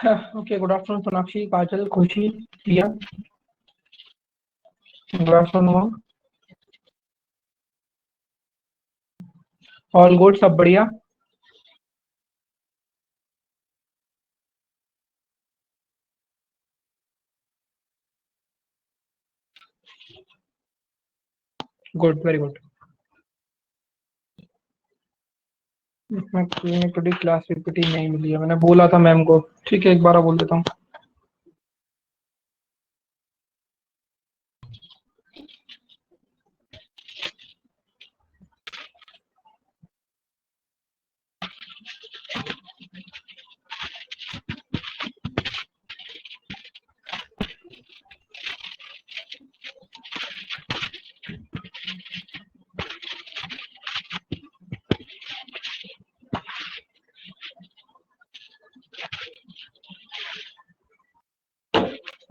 Okay, good afternoon Sonakshi, Kajal, Khushi, Priya. Good afternoon. All good, सब बढ़िया। Good, very good. मैं today class PPT नहीं मिली है, मैंने बोला था मैम को। ठीक है, एक बार बोल देता हूँ।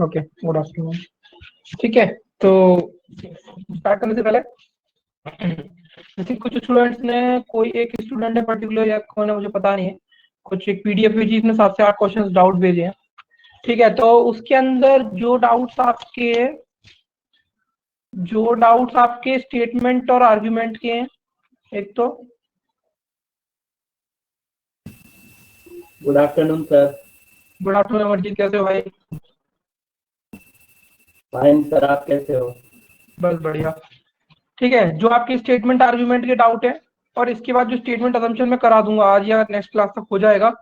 Okay, good afternoon. ठीक है, तो स्टार्ट करने से पहले जैसे कुछ स्टूडेंट्स ने, कोई एक स्टूडेंट ने पर्टिकुलर या कौन है मुझे पता नहीं है, कुछ एक पीडीएफ भेजी जिसमें 7 से 8 क्वेश्चंस डाउट भेजे हैं। ठीक है, तो उसके अंदर जो डाउट्स आपके स्टेटमेंट और आर्ग्यूमेंट के हैं। एक तो good afternoon sir. Good afternoon Amarjeet, कैसे हो भाई? फाइन सर, आप कैसे हो? बस बढ़िया। ठीक है, जो आपके स्टेटमेंट आर्ग्यूमेंट के डाउट है, और इसके बाद जो स्टेटमेंट असम्पशन मैं करा दूंगा आज या नेक्स्ट क्लास तक हो जाएगा,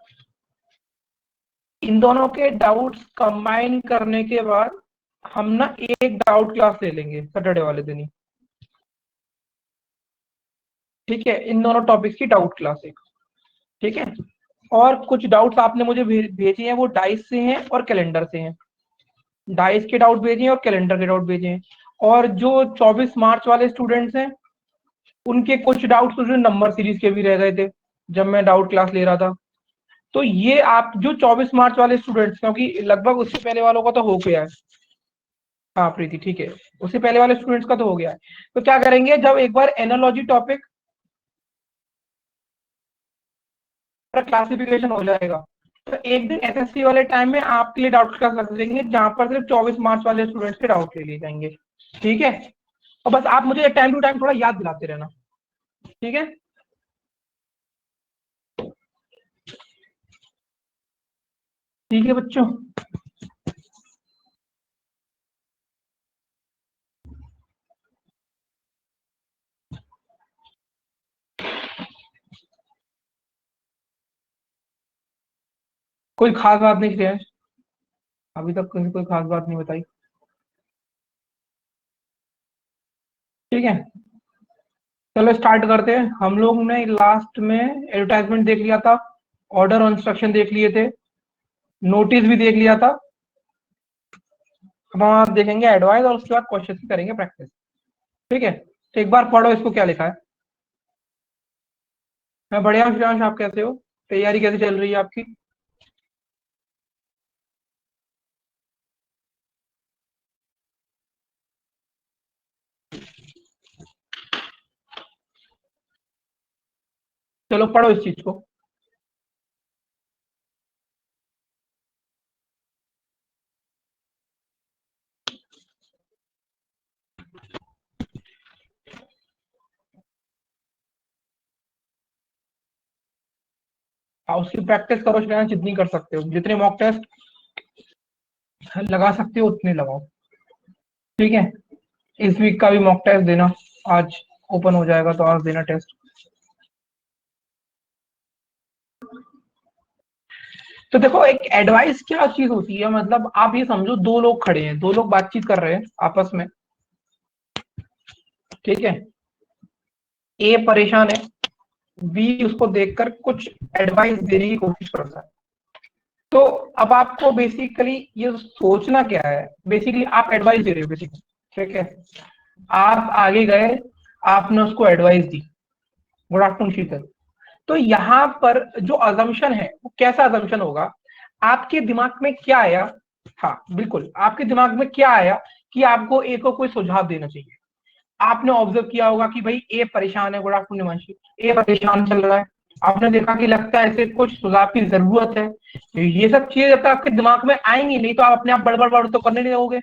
इन दोनों के डाउट्स कंबाइन करने के बाद हम ना एक डाउट क्लास ले लेंगे सैटरडे वाले दिन ही। ठीक है, इन दोनों टॉपिक्स की डाउट क्लास एक। ठीक है, और कुछ डाउट्स आपने मुझे भेजे हैं, वो डाइस से हैं और कैलेंडर से हैं। डाइस के डाउट भेजे हैं और कैलेंडर के डाउट भेजे हैं। और जो 24 मार्च वाले स्टूडेंट्स हैं, उनके कुछ डाउट्स तो जो नंबर सीरीज के भी रह गए थे जब मैं डाउट क्लास ले रहा था। तो ये आप जो 24 मार्च वाले स्टूडेंट्स, क्योंकि लगभग उससे पहले वालों का तो हो गया है। हाँ प्रीति, ठीक है, उससे पहले वाले स्टूडेंट्स का तो हो गया है। तो क्या करेंगे, जब एक बार एनालॉजी टॉपिक क्लासिफिकेशन हो जाएगा, तो एक दिन एसएससी वाले टाइम में आपके लिए डाउट क्लास रख देंगे, जहां पर सिर्फ 24 मार्च वाले स्टूडेंट्स के डाउट ले लिए जाएंगे। ठीक है, और बस आप मुझे टाइम टू टाइम थोड़ा याद दिलाते रहना। ठीक है, ठीक है बच्चों। कोई खास बात नहीं किया है अभी तक, कोई खास बात नहीं बताई। ठीक है, चलो स्टार्ट करते हैं। हम लोग ने लास्ट में एडवर्टाइजमेंट देख लिया था, ऑर्डर और इंस्ट्रक्शन देख लिए थे, नोटिस भी देख लिया था। अब हम आप देखेंगे एडवाइस, और उसके बाद क्वेश्चन की करेंगे प्रैक्टिस। ठीक है, तो एक बार पढ़ो इसको, क्या लिखा है। मैं बढ़िया हूँ श्रेयांश, आप कैसे हो? तैयारी कैसी चल रही है आपकी? चलो पढ़ो इस चीज को। उसकी प्रैक्टिस करो श्रेयांश, जितनी कर सकते हो, जितने मॉक टेस्ट लगा सकते हो उतने लगाओ। ठीक है, इस वीक का भी मॉक टेस्ट देना। आज ओपन हो जाएगा तो आज देना टेस्ट। तो देखो, एक एडवाइस क्या चीज होती है, मतलब आप ये समझो, दो लोग खड़े हैं, दो लोग बातचीत कर रहे हैं आपस में। ठीक है, ए परेशान है, बी उसको देखकर कुछ एडवाइस देने की कोशिश कर रहा है। तो अब आपको बेसिकली ये सोचना क्या है, बेसिकली आप एडवाइस दे रहे हो बेसिकली। ठीक है, आप आगे गए, आपने उसको एडवाइस दी, गुड आफ्टरनून शीतल। तो यहाँ पर जो अजम्पशन है वो कैसा अजम्पशन होगा, आपके दिमाग में क्या आया? हाँ बिल्कुल, आपके दिमाग में क्या आया कि आपको ए को कोई सुझाव देना चाहिए। आपने ऑब्जर्व किया होगा कि भाई ए परेशान है, गुड आफ्टरनून निमांशी, ए परेशान चल रहा है। आपने देखा कि लगता है ऐसे कुछ सुझाव की जरूरत है, ये सब चीजें जब तक आपके दिमाग में आएंगी नहीं तो आप अपने आप बड़बड़ बड़ तो करने नहीं लगोगे।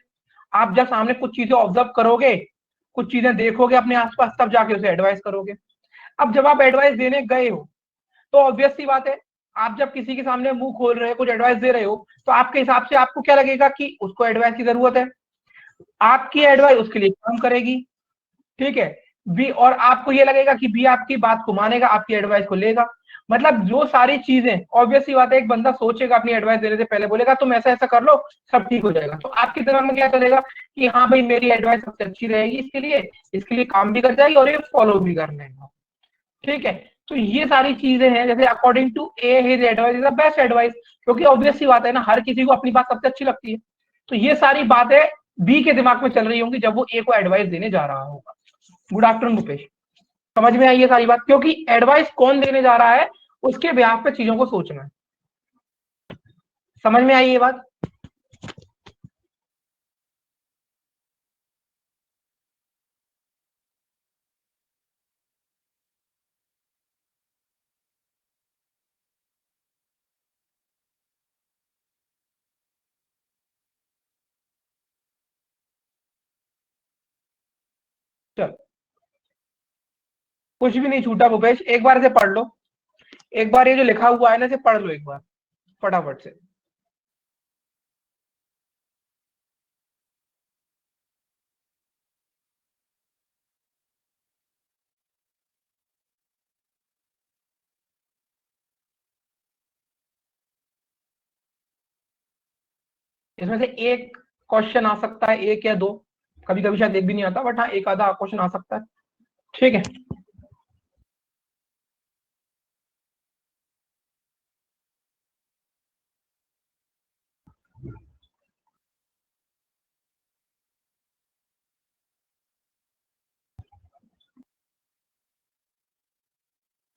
आप जब सामने कुछ चीजें ऑब्जर्व करोगे, कुछ चीजें देखोगे अपने आसपास, तब जाके उसे एडवाइस करोगे। अब जब आप एडवाइस देने गए हो तो ऑब्वियस सी बात है, आप जब किसी के सामने मुंह खोल रहे हो, कुछ एडवाइस दे रहे हो, तो आपके हिसाब से आपको क्या लगेगा कि उसको एडवाइस की जरूरत है, आपकी एडवाइस उसके लिए काम करेगी। ठीक है। बी, और आपको ये लगेगा कि बी आपकी बात को मानेगा, आपकी एडवाइस को लेगा। मतलब जो सारी चीजें, ऑब्वियस सी बात है, एक बंदा सोचेगा अपनी एडवाइस देने से पहले, बोलेगा तुम ऐसा ऐसा कर लो, सब ठीक हो जाएगा, तो आपके दिमाग में क्या चलेगा कि हाँ भाई मेरी एडवाइस सबसे अच्छी रहेगी इसके लिए काम भी कर जाएगी और ये फॉलो भी कर लेगा। ठीक है। तो ये सारी चीजें हैं, जैसे according to a his advice is the best advice, क्योंकि ऑब्वियस सी बात है ना, हर किसी को अपनी बात सबसे अच्छी लगती है। तो ये सारी बातें बी के दिमाग में चल रही होंगी जब वो ए को एडवाइस देने जा रहा होगा। Good afternoon Bhupesh. समझ में आई ये सारी बात, क्योंकि एडवाइस कौन देने जा रहा है उसके बिहाफ पे चीजों को सोचना है। समझ में आई ये बात? चल, कुछ भी नहीं छूटा भूपेश, एक बार इसे पढ़ लो। एक बार ये जो लिखा हुआ है ना, इसे पढ़ लो एक बार फटाफट से। इसमें से एक क्वेश्चन आ सकता है, एक या दो, कभी कभी शायद एक भी नहीं आता, बट हाँ एक आधा क्वेश्चन आ सकता है। ठीक है।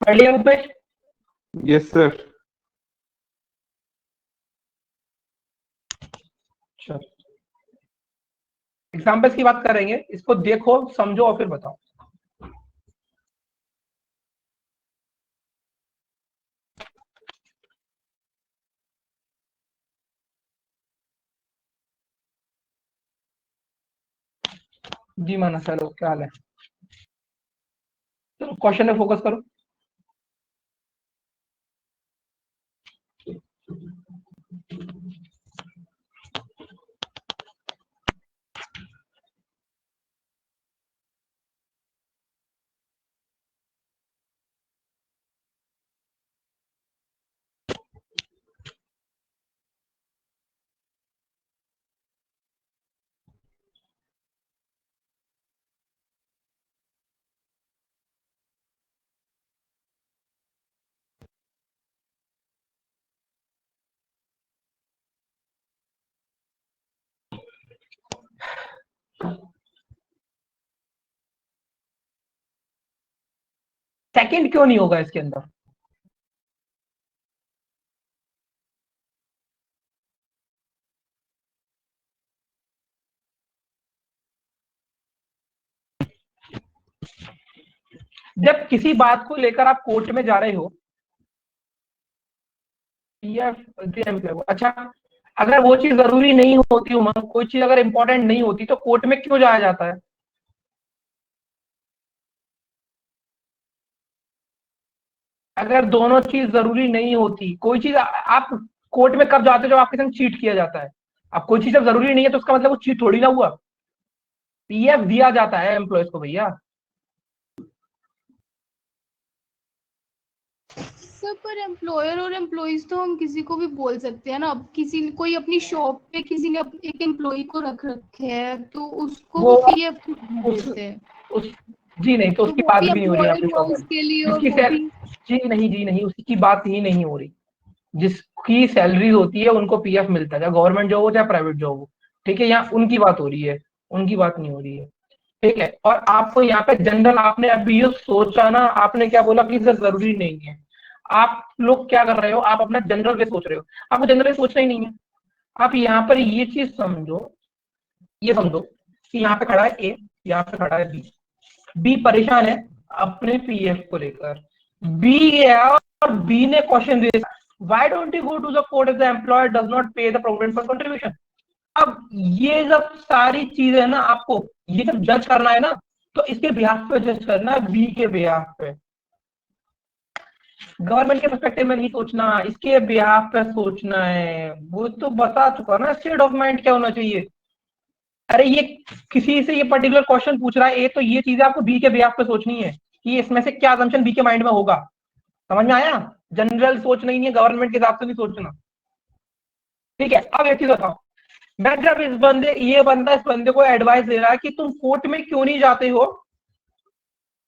पढ़ लिया भूपेश? Yes sir. चल, एग्जाम्पल्स की बात करेंगे, इसको देखो समझो और फिर बताओ। जी माना, चलो क्या हाल है? चलो क्वेश्चन में फोकस करो। सेकंड क्यों नहीं होगा इसके अंदर? जब किसी बात को लेकर आप कोर्ट में जा रहे हो, या अच्छा, अगर वो चीज जरूरी नहीं होती, उमंग कोई चीज अगर इंपॉर्टेंट नहीं होती तो कोर्ट में क्यों जाया जाता है? अगर दोनों चीज जरूरी नहीं होती, कोई चीज आप कोर्ट में कब जाते हो? जब आपके संग चीट किया जाता है। अब कोई चीज जब जरूरी नहीं है तो उसका मतलब वो चीट थोड़ी ना हुआ। पीएफ दिया जाता है एम्प्लॉयज को भैया। सर पर एम्प्लॉयर और एम्प्लॉइज तो हम किसी को भी बोल सकते हैं ना। अब किसी कोई अपनी शॉप पे किसी ने एक एम्प्लॉय को रख रखे है तो उसको वो पीएफ देते हैं। जी नहीं, तो उसकी बात भी नहीं हो रही आपकी शॉप उसके लिए जिसकी जी नहीं, उसकी बात ही नहीं हो रही। जिसकी सैलरी होती है उनको पीएफ मिलता है, चाहे गवर्नमेंट जॉब हो चाहे प्राइवेट जॉब हो। ठीक है, यहाँ उनकी बात हो रही है, उनकी बात नहीं हो रही है। ठीक है। और आपको यहाँ पे जनरल, आपने अभी ये सोचा ना, आपने क्या बोला कि सर जरूरी नहीं है। आप लोग क्या कर रहे हो, आप अपना जनरल वे सोच रहे हो, आपको जनरल वे सोचना ही नहीं है। आप यहाँ पर ये चीज समझो, ये समझो कि यहाँ पे खड़ा है ए, यहाँ पे खड़ा है बी। बी परेशान है अपने पीएफ को लेकर, बी है और बी ने क्वेश्चन दिया, why don't you go to the court if the employer does not pay the provident fund contribution. अब ये जब सारी चीजें ना आपको ये जब जज करना है ना, तो इसके बिहाफ पे जज करना है, बी के बिहाफ पे, गवर्नमेंट के पर्सपेक्टिव में नहीं सोचना, इसके बिहाफ पे सोचना है। वो तो बता चुका ना स्टेट ऑफ माइंड क्या होना चाहिए। अरे ये किसी से ये पर्टिकुलर क्वेश्चन पूछ रहा है ए, तो ये चीजें आपको बी के बिहाफ पे सोचनी है कि इसमें से क्या असम्पशन बी के माइंड में होगा। समझ में आया? जनरल सोच नहीं है, गवर्नमेंट के हिसाब से नहीं सोचना। ठीक है, अब एक चीज बताओ, मैं जब ये बंदा इस बंदे को एडवाइस दे रहा है कि तुम कोर्ट में क्यों नहीं जाते हो,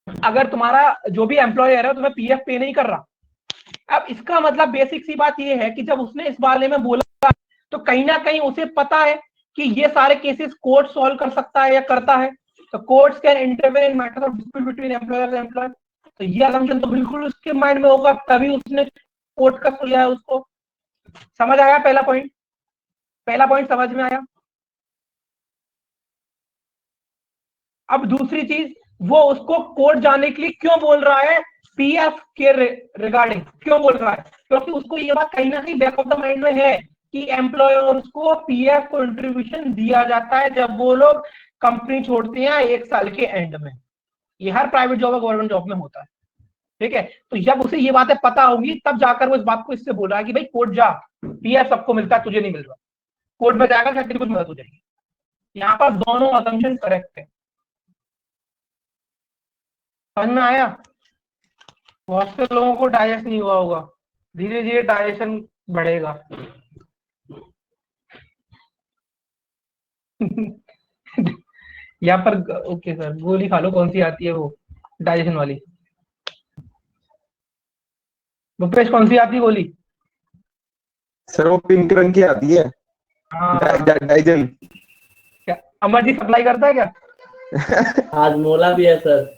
अगर तुम्हारा जो भी एम्प्लॉयर है तुम्हें पीएफ पे नहीं कर रहा। अब इसका मतलब बेसिक सी बात ये है कि जब उसने इस बारे में बोला तो कहीं ना कहीं उसे पता है कि ये सारे केसेस कोर्ट सॉल्व कर सकता है या करता है। तो courts can intervene in matters of dispute between employer and employee. तो ये असम्पशन तो बिल्कुल उसके माइंड में होगा, तभी उसने कोर्ट का लिया है उसको। समझ आया? पहला पॉइंट समझ में आया। अब दूसरी चीज, वो उसको कोर्ट जाने के लिए क्यों बोल रहा है, पीएफ के रिगार्डिंग क्यों बोल रहा है? क्योंकि उसको ये बात कहीं ना कहीं बैक ऑफ द माइंड में है कि एम्प्लॉयर को पीएफ कंट्रीब्यूशन दिया जाता है जब वो लोग कंपनी छोड़ते हैं 1 साल के एंड में। ये हर प्राइवेट जॉब और गवर्नमेंट जॉब में होता है। ठीक है, तो जब उसे ये बातें पता होगी तब जाकर वो इस बात को इससे बोल रहा है कि भाई कोर्ट जा, पीएफ सबको मिलता है, तुझे नहीं मिल रहा। कोर्ट में जाकर शायद तेरी कुछ मदद हो जाएगी। यहाँ पर दोनों असम्पशन करेक्ट है। समझ में आया? बहुत से लोगों को डाइजेस्ट नहीं हुआ होगा, धीरे धीरे डाइजेशन बढ़ेगा। यहाँ पर ओके सर, गोली खा लो, कौन सी आती है वो डाइजेशन वाली? भूपेश, कौन सी आती है गोली? सर वो पिंक रंग की आती है, हाँ, डाइजन। क्या अमरजीत सप्लाई करता है क्या? आज मोला भी है सर।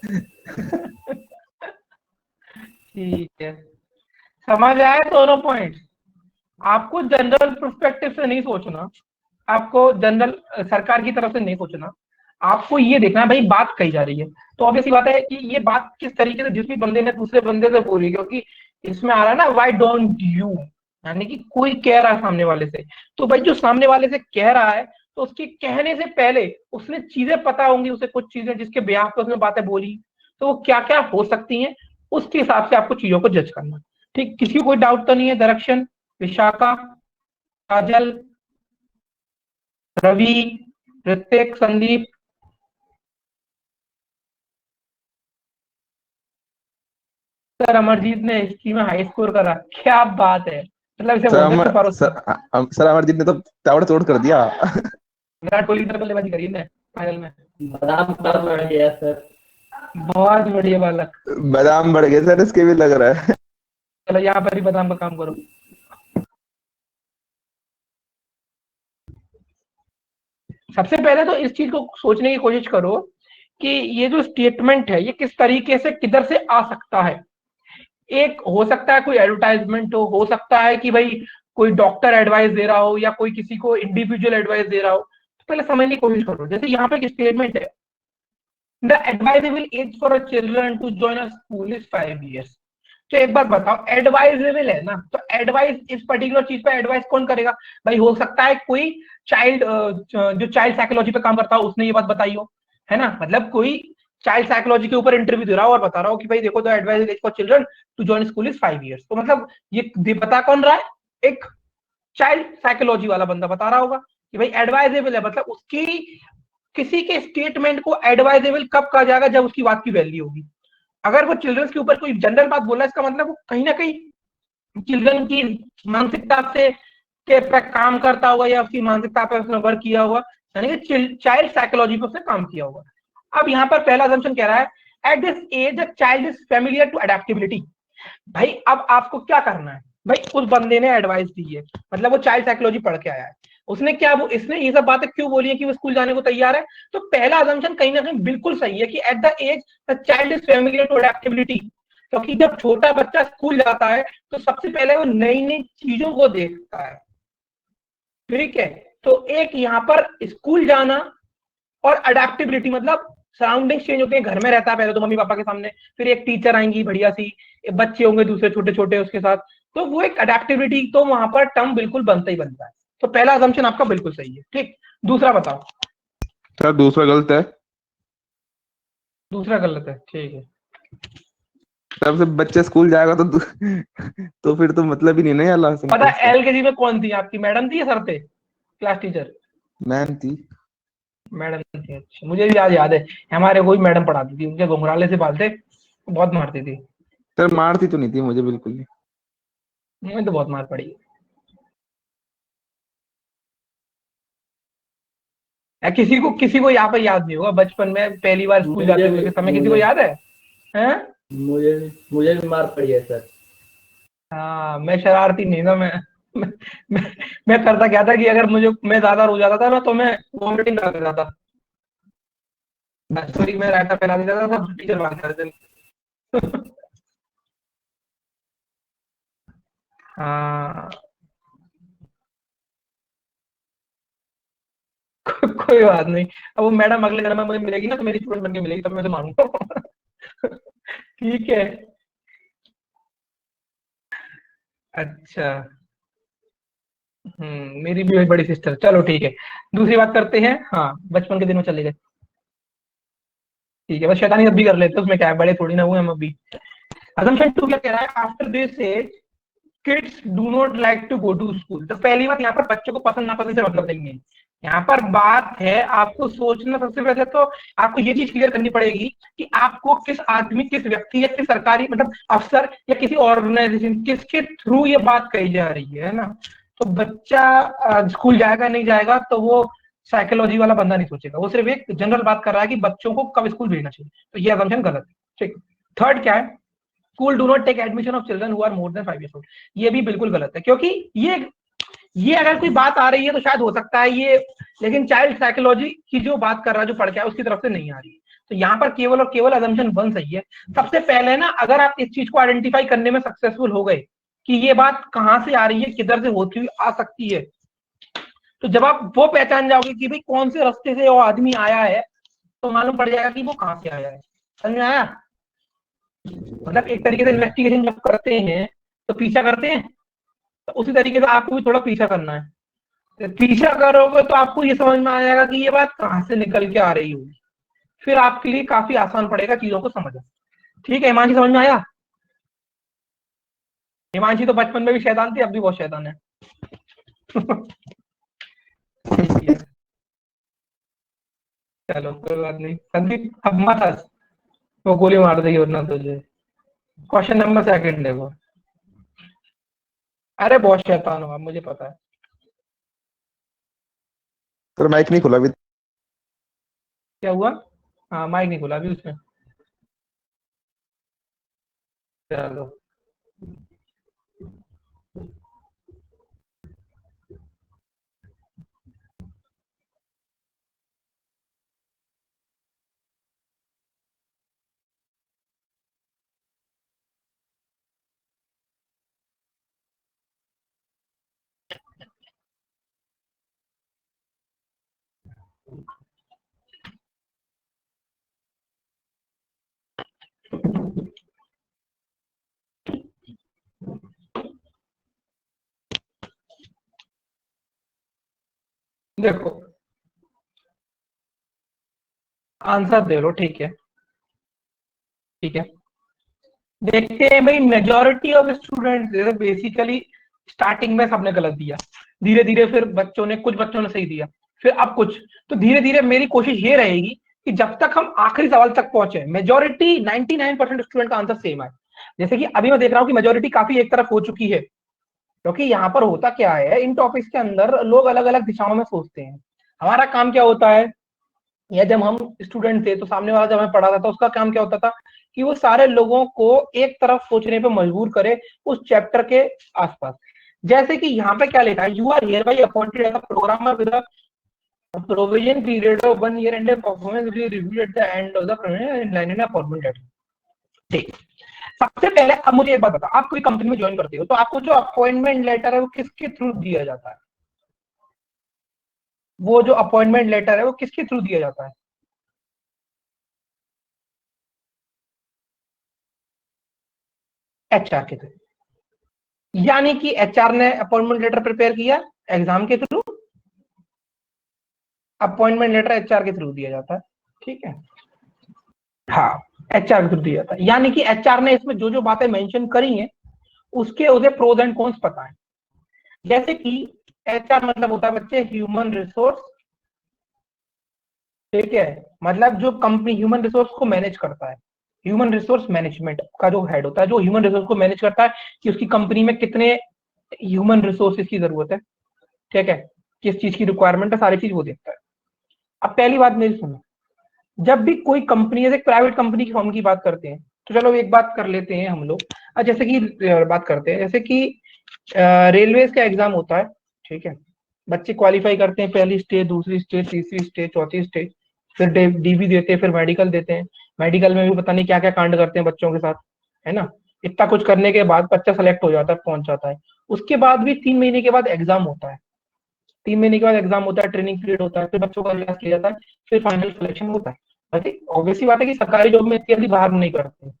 ठीक है, समझ आए दोनों पॉइंट? आपको जनरल पर्सपेक्टिव से नहीं सोचना, आपको जनरल सरकार की तरफ से नहीं सोचना, आपको ये देखना है भाई बात कही जा रही है। तो ऑब्वियसली बात है कि ये बात किस तरीके से जिस भी बंदे ने दूसरे बंदे से बोली, क्योंकि इसमें आ रहा है ना व्हाई डोंट यू, यानी कि कोई कह रहा है सामने वाले से। तो भाई जो सामने वाले से कह रहा है तो उसके कहने से पहले उसने चीजें पता होंगी उसे, कुछ चीजें जिसके ब्याह पे उसने बातें बोली, तो वो क्या क्या हो सकती हैं, उसके हिसाब से आपको चीजों को जज करना। ठीक, किसी को कोई डाउट तो नहीं है? दरक्षण, विशाखा, काजल, रवि, ऋतिक, संदीप? सर अमरजीत ने हिस्ट्री में हाई स्कोर करा, क्या बात है, मतलब इसे बोलते हैं सुपर स्टार। सर अमरजीत ने तो ताबड़ तोड़ कर दिया। विराट कोहली की तरफ बल्लेबाजी करी है फाइनल में। बादाम कब बढ़ गया सर? बहुत बढ़िया बालक। बादाम बढ़ गए सर, इसके भी लग रहा है। चलो यहाँ पर ही बादाम का काम करो। सबसे पहले तो इस चीज को सोचने की कोशिश करो कि ये जो स्टेटमेंट है ये किस तरीके से किधर से आ सकता है। एक हो सकता है कोई एडवर्टाइजमेंट हो सकता है कि भाई कोई डॉक्टर एडवाइस दे रहा हो या कोई किसी को इंडिविजुअल एडवाइस दे रहा हो। तो पहले समझने की कोशिश करो। जैसे यहाँ पे एक स्टेटमेंट है, the advisable age for a children to join a school is 5 years। तो एक बात बताओ, एडवाइजेबल है ना, तो एडवाइस इस पर्टिकुलर चीज पे एडवाइस कौन करेगा? भाई हो सकता है कोई चाइल्ड जो चाइल्ड साइकोलॉजी पे काम करता हो उसने ये बात बताई हो, है ना। मतलब कोई चाइल्ड साइकोलॉजी के ऊपर इंटरव्यू दे रहा हो और बता रहा हो कि भाई देखो, the advisable age for children to join school is 5 years। तो मतलब ये बता कौन रहा है? एक चाइल्ड साइकोलॉजी वाला बंदा बता रहा होगा कि भाई एडवाइजेबल है, मतलब उसकी किसी के स्टेटमेंट को एडवाइजेबल कब कहा जाएगा? जब उसकी बात की वैल्यू होगी। अगर वो चिल्ड्रंस के ऊपर कोई जनरल बात बोला, इसका मतलब वो कहीं ना कहीं चिल्ड्रन की मानसिकता से के पे काम करता होगा या उसकी मानसिकता पे उसने वर्क किया होगा, यानी कि चाइल्ड साइकोलॉजी पे उसने काम किया होगा। अब यहाँ पर पहला असम्पशन कह रहा है, at this age a child is familiar to adaptability. भाई अब आपको क्या करना है? भाई उस बंदे ने एडवाइस दी है, मतलब वो चाइल्ड साइकोलॉजी पढ़ के आया है, उसने क्या इसने ये सब बातें क्यों बोली है कि वो स्कूल जाने को तैयार है? तो पहला असम्पशन कहीं ना कहीं बिल्कुल सही है कि at the age the child is familiar to adaptability. क्योंकि जब छोटा बच्चा स्कूल जाता है तो सबसे पहले वो नई नई चीजों को देखता है। ठीक है, तो एक यहाँ पर स्कूल जाना और अडेप्टेबिलिटी मतलब सराउंडिंग्स चेंज होते हैं, घर में रहता है पहले तो मम्मी पापा के सामने, फिर एक टीचर आएंगी बढ़िया सी, बच्चे होंगे दूसरे छोटे छोटे उसके साथ, तो वो एक अडेप्टिविटी तो वहां पर टर्म बिल्कुल बनता ही बनता है। तो पहला अजम्पशन आपका बिल्कुल सही है। ठीक, दूसरा बताओ। सर दूसरा गलत है। दूसरा गलत है, ठीक है। तब से बच्चे स्कूल जाएगा तो फिर तो मतलब ही नहीं ना यार लास्ट पता सेंटेंस है का। एलकेजी में कौन थी आपकी, मैडम थी या सर थे, क्लास टीचर? मैम थी। मैडम थी, अच्छा। मुझे भी आज याद है, हमारे कोई मैडम पढ़ाती थी, उनके घुंघराले से बाल थे, बहुत मारती थी। सर मारती तो नहीं थी मुझे बिल्कुल भी। मुझे तो बहुत मार पड़ी। किसी को यहाँ पर याद नहीं होगा बचपन में पहली बार स्कूल जाते हुए के समय, किसी को याद है? हैं? मुझे भी मार पड़ी है सर। हाँ, मैं शरारती नहीं था। मैं मैं, मैं करता क्या था कि अगर मैं ज्यादा रो जाता था ना, तो मैं वॉमिटिंग कर देता था, बस थोड़ी मैं रायता फैला देता था, सब टीचर भाग जाते थे। हाँ। कोई बात नहीं। अब वो मैडम अगले जन्म में मुझे मिलेगी ना, तो मेरी स्टूडेंट बन के मिलेगी, तब मैं उसे मारूंगा। ठीक है। अच्छा। मेरी भी बड़ी सिस्टर, चलो ठीक है। दूसरी बात करते हैं। हाँ, बचपन के दिनों चले गए, ठीक है, बस शैतानी अब भी कर लेते हैं, उसमें क्या है, बड़े थोड़ी ना हुए हम अभी। असम्पशन टू क्या कह रहा है, after this age kids do not like to go to school. तो पहली बात, यहाँ पर बच्चों को पसंद नापसंद से मतलब नहीं है। यहाँ पर बात है, आपको सोचना सबसे पहले तो आपको ये चीज क्लियर करनी पड़ेगी कि आपको किस आदमी, किस व्यक्ति या किस सरकारी मतलब अफसर या किसी ऑर्गेनाइजेशन, किसके थ्रू ये बात कही जा रही है ना। तो बच्चा स्कूल जाएगा नहीं जाएगा, तो वो साइकोलॉजी वाला बंदा नहीं सोचेगा, वो सिर्फ एक जनरल बात कर रहा है कि बच्चों को कब स्कूल भेजना चाहिए। तो ये असम्पशन गलत है। ठीक। थर्ड क्या है, school do not take admission of children who are more than 5 years old। ये भी बिल्कुल गलत है, क्योंकि ये अगर कोई बात आ रही है तो शायद हो सकता है ये, लेकिन चाइल्ड साइकोलॉजी की जो बात कर रहा है, जो पढ़ के है, उसकी तरफ से नहीं आ रही है। तो यहाँ पर केवल और केवल असम्पशन वन सही है। सबसे पहले ना, अगर आप इस चीज को आइडेंटिफाई करने में सक्सेसफुल हो गए कि ये बात कहाँ से आ रही है, किधर से होती हुई आ सकती है, तो जब आप वो पहचान जाओगे कि भाई कौन से रास्ते से वो आदमी आया है, तो मालूम पड़ जाएगा कि वो कहाँ से आया है। समझ में आया? मतलब एक तरीके से इन्वेस्टिगेशन जब करते हैं तो पीछा करते हैं, तो उसी तरीके से आपको भी थोड़ा पीछा करना है। तो पीछा करोगे तो आपको ये समझ में आ जाएगा कि ये बात कहाँ से निकल के आ रही होगी, फिर आपके लिए काफी आसान पड़ेगा चीजों को समझना। ठीक है, हिमांशी समझ में आया? हिमांशी तो बचपन में भी शैतान थी, अब भी बहुत शैतान है। ठीक है, चलो कोई बात नहीं। संदीप अब मत हंस, वो गोली मार देगी वरना तुझे। क्वेश्चन नंबर सेकंड देखो। अरे बहुत शैतान हो आप, मुझे पता है। सर माइक नहीं खुला अभी। क्या हुआ? हाँ, माइक नहीं खुला अभी उसमें। चलो। देखो, आंसर दे लो, ठीक है। ठीक है, देखते हैं भाई। Majority of students basically starting में सबने गलत दिया, धीरे धीरे फिर कुछ बच्चों ने सही दिया, फिर अब कुछ। तो धीरे धीरे मेरी कोशिश ये रहेगी कि जब तक हम आखिरी सवाल तक पहुंचे, मेजोरिटी 99% स्टूडेंट का आंसर सेम है। जैसे कि अभी मैं देख रहा हूँ कि मेजोरिटी काफी एक तरफ हो चुकी है, क्योंकि यहाँ पर होता क्या है, इन टॉपिक्स के अंदर लोग अलग अलग दिशाओं में सोचते हैं। हमारा काम क्या होता है, या जब हम स्टूडेंट थे तो सामने वाला जब हमें पढ़ाता था, उसका काम क्या होता था कि वो सारे लोगों को एक तरफ सोचने पे मजबूर करे उस चैप्टर के आसपास। जैसे कि यहाँ पे क्या लिखा है, you are hereby appointed as a programmer with a provision period of 1 year and performance will be reviewed at the end of the in line in formal data. ठीक। सबसे पहले अब मुझे एक बात बता, आप कोई कंपनी में ज्वाइन करते हो तो आपको जो अपॉइंटमेंट लेटर है वो किसके थ्रू दिया जाता है? वो जो अपॉइंटमेंट लेटर है वो किसके थ्रू दिया जाता है? एचआर के थ्रू, यानी कि एचआर ने अपॉइंटमेंट लेटर प्रिपेयर किया एग्जाम के थ्रू, अपॉइंटमेंट लेटर एचआर के थ्रू दिया जाता है, ठीक है। हाँ, एचआर के थ्रू दिया जाता है, यानी कि एचआर ने इसमें जो जो बातें मेंशन करी हैं उसके उसे प्रोज एंड कॉन्स पता है। जैसे कि एचआर मतलब होता है बच्चे ह्यूमन रिसोर्स, ठीक है, मतलब जो कंपनी ह्यूमन रिसोर्स को मैनेज करता है, ह्यूमन रिसोर्स मैनेजमेंट का जो हेड होता है, जो ह्यूमन रिसोर्स को मैनेज करता है कि उसकी कंपनी में कितने ह्यूमन रिसोर्सेज की जरूरत है, ठीक है, किस चीज की रिक्वायरमेंट है, सारी चीज वो देखता है। अब पहली बात मेरी सुनो, जब भी कोई कंपनी, जैसे प्राइवेट कंपनी की फर्म की बात करते हैं, तो चलो एक बात कर लेते हैं हम लोग, जैसे कि बात करते हैं, जैसे कि रेलवेज का एग्जाम होता है, ठीक है, बच्चे क्वालिफाई करते हैं, पहली स्टेज, दूसरी स्टेज, तीसरी स्टेज, चौथी स्टेज, फिर डीबी देते हैं, फिर मेडिकल देते हैं, मेडिकल में भी पता नहीं क्या क्या कांड करते हैं बच्चों के साथ, है ना। इतना कुछ करने के बाद बच्चा सेलेक्ट हो जाता है, पहुंच जाता है, उसके बाद भी 3 महीने के बाद एग्जाम होता है, 3 महीने के बाद एग्जाम होता है, ट्रेनिंग पीरियड होता है, फिर बच्चों का रिलैक्स किया जाता है, फिर फाइनल सिलेक्शन होता है। वैसे ऑब्वियसली बात है कि सरकारी जॉब में इतनी जल्दी बाहर नहीं करते,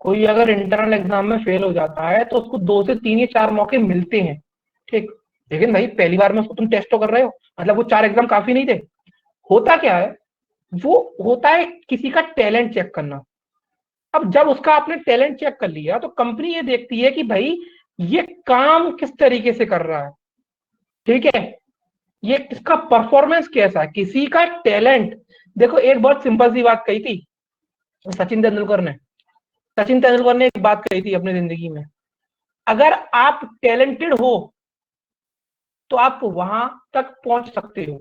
कोई अगर इंटरनल एग्जाम में फेल हो जाता है तो उसको 2 से 3 या 4 मौके मिलते हैं, ठीक, लेकिन भाई पहली बार में उसको तुम टेस्ट तो कर रहे हो, मतलब वो 4 एग्जाम काफी नहीं थे। होता क्या है, वो होता है किसी का टैलेंट चेक करना। अब जब उसका आपने टैलेंट चेक कर लिया तो कंपनी ये देखती है कि भाई ये काम किस तरीके से कर रहा है, ठीक है, ये इसका परफॉर्मेंस कैसा है, किसी का टैलेंट। देखो एक बहुत सिंपल सी बात कही थी सचिन तेंदुलकर ने, सचिन तेंदुलकर ने एक बात कही थी अपनी जिंदगी में, अगर आप टैलेंटेड हो तो आप वहां तक पहुंच सकते हो,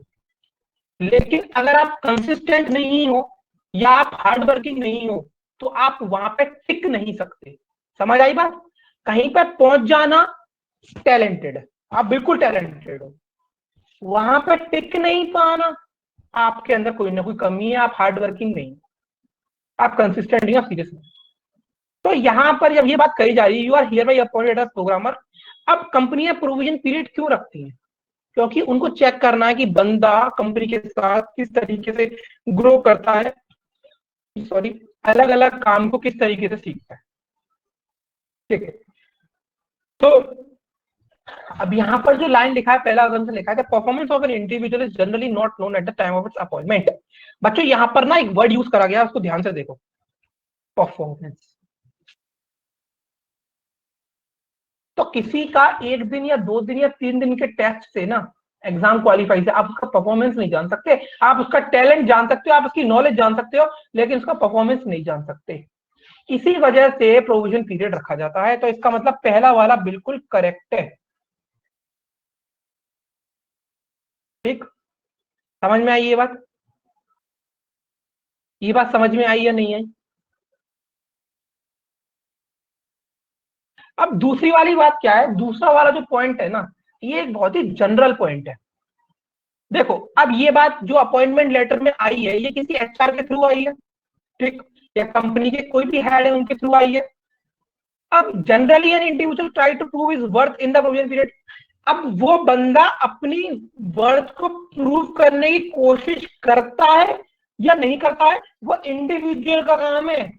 लेकिन अगर आप कंसिस्टेंट नहीं हो या आप हार्ड वर्किंग नहीं हो तो आप वहां पे टिक नहीं सकते। समझ आई बात? कहीं पर पहुंच जाना टैलेंटेड है, आप बिल्कुल टैलेंटेड हो, वहां पर टिक नहीं पाना आपके अंदर कोई ना कोई कमी है, आप हार्ड वर्किंग नहीं, आप कंसिस्टेंट नहीं, आप सीरियस नहीं। तो यहां पर जब ये बात कही जा रही है, you are hereby appointed as programmer, अब कंपनियां प्रोविजन पीरियड क्यों रखती हैं? क्योंकि उनको चेक करना है कि बंदा कंपनी के साथ किस तरीके से ग्रो करता है, सॉरी, अलग अलग काम को किस तरीके से सीखता है, ठीक है। तो अब यहाँ पर जो लाइन लिखा है, पहला अदम से लिखा है, performance of an individual is generally not known at the time of its appointment. बच्चों यहाँ पर ना एक वर्ड यूज करा गया, उसको ध्यान से देखो, परफॉर्मेंस। तो किसी का 1 दिन या 2 दिन या 3 दिन के टेस्ट से ना, एग्जाम क्वालिफाई से आप उसका परफॉर्मेंस नहीं जान सकते, आप उसका टैलेंट जान सकते हो, आप उसकी नॉलेज जान सकते हो, लेकिन उसका परफॉर्मेंस नहीं जान सकते। इसी वजह से प्रोविजन पीरियड रखा जाता है। तो इसका मतलब पहला वाला बिल्कुल करेक्ट है, ठीक, समझ में आई ये बात? ये बात समझ में आई या नहीं आई? अब दूसरी वाली बात क्या है, दूसरा वाला जो पॉइंट है ना, ये एक बहुत ही जनरल पॉइंट है। देखो अब ये बात जो अपॉइंटमेंट लेटर में आई है, ये किसी एचआर के थ्रू आई है, ठीक, या कंपनी के कोई भी हेड है उनके थ्रू आई है। अब generally an individual try to prove his worth in the provision period. अब वो बंदा अपनी वर्थ को प्रूव करने की कोशिश करता है या नहीं करता है, वो इंडिविजुअल का काम है,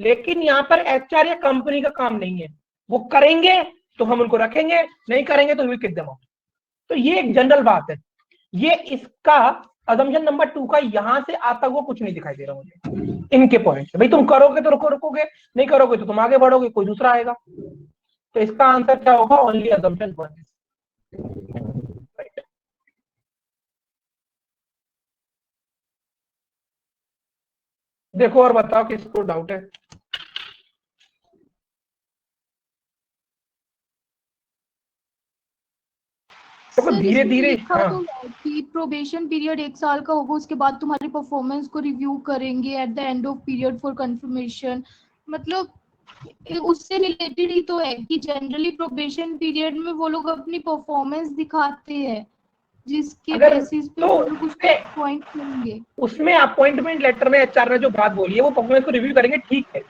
लेकिन यहाँ पर एचआर या कंपनी का काम नहीं है। वो करेंगे तो हम उनको रखेंगे, नहीं करेंगे तो वी किक देम आउट। तो ये एक जनरल बात है। ये इसका असम्पशन नंबर 2 का यहां से आता हुआ कुछ नहीं दिखाई दे रहा मुझे इनके पॉइंट से। भाई तुम करोगे तो रुकोगे, नहीं करोगे तो तुम आगे बढ़ोगे, कोई दूसरा आएगा। तो इसका आंसर क्या होगा? Only assumption 1। देखो और बताओ किसको डाउट है? देखो सर धीरे इसमें धीरे, लिखा हाँ, तो है कि प्रोबेशन पीरियड 1 साल का होगा, उसके बाद तुम्हारी परफॉर्मेंस को रिव्यू करेंगे eight the end of period for confirmation. मतलब उससे रिलेटेड ही तो है कि जनरली प्रोबेशन पीरियड में वो लोग अपनी परफॉर्मेंस दिखाते हैं, जिसके अगर बेसिस पे तो वो लोग उसको पॉइंट करेंगे। उसमें अपॉइंटमेंट लेटर में एचआर ने जो बात बोली है वो परफॉर्मेंस को रिव्यू करेंगे, ठीक है,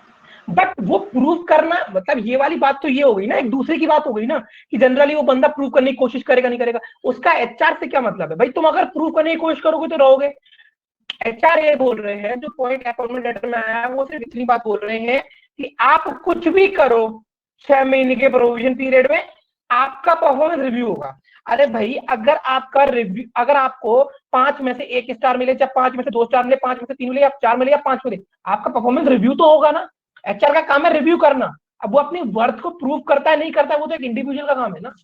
बट वो प्रूव करना, मतलब ये वाली बात तो ये हो गई ना, एक दूसरे की बात हो गई ना, कि जनरली वो बंदा प्रूव करने की कोशिश करेगा नहीं करेगा, उसका एचआर से क्या मतलब है? भाई तुम अगर प्रूव करने की कोशिश करोगे तो रहोगे। एचआर ये बोल रहे हैं, जो पॉइंट अपॉइंटमेंट लेटर में आया है, वो सिर्फ इतनी बात बोल रहे हैं कि आप कुछ भी करो, 6 महीने के प्रोविजन पीरियड में आपका परफॉर्मेंस रिव्यू होगा। अरे भाई, अगर आपका रिव्यू, अगर आपको 5 में से 1 स्टार मिले, चाहे 5 में से 2 स्टार मिले, 5 में से 3 मिले, या 4 मिले, या 5 मिले, आपका परफॉर्मेंस रिव्यू तो होगा ना। एचआर का काम है रिव्यू करना। अब वो अपनी वर्थ को प्रूव करता है नहीं करता है, वो तो एक इंडिविजुअल का काम है ना।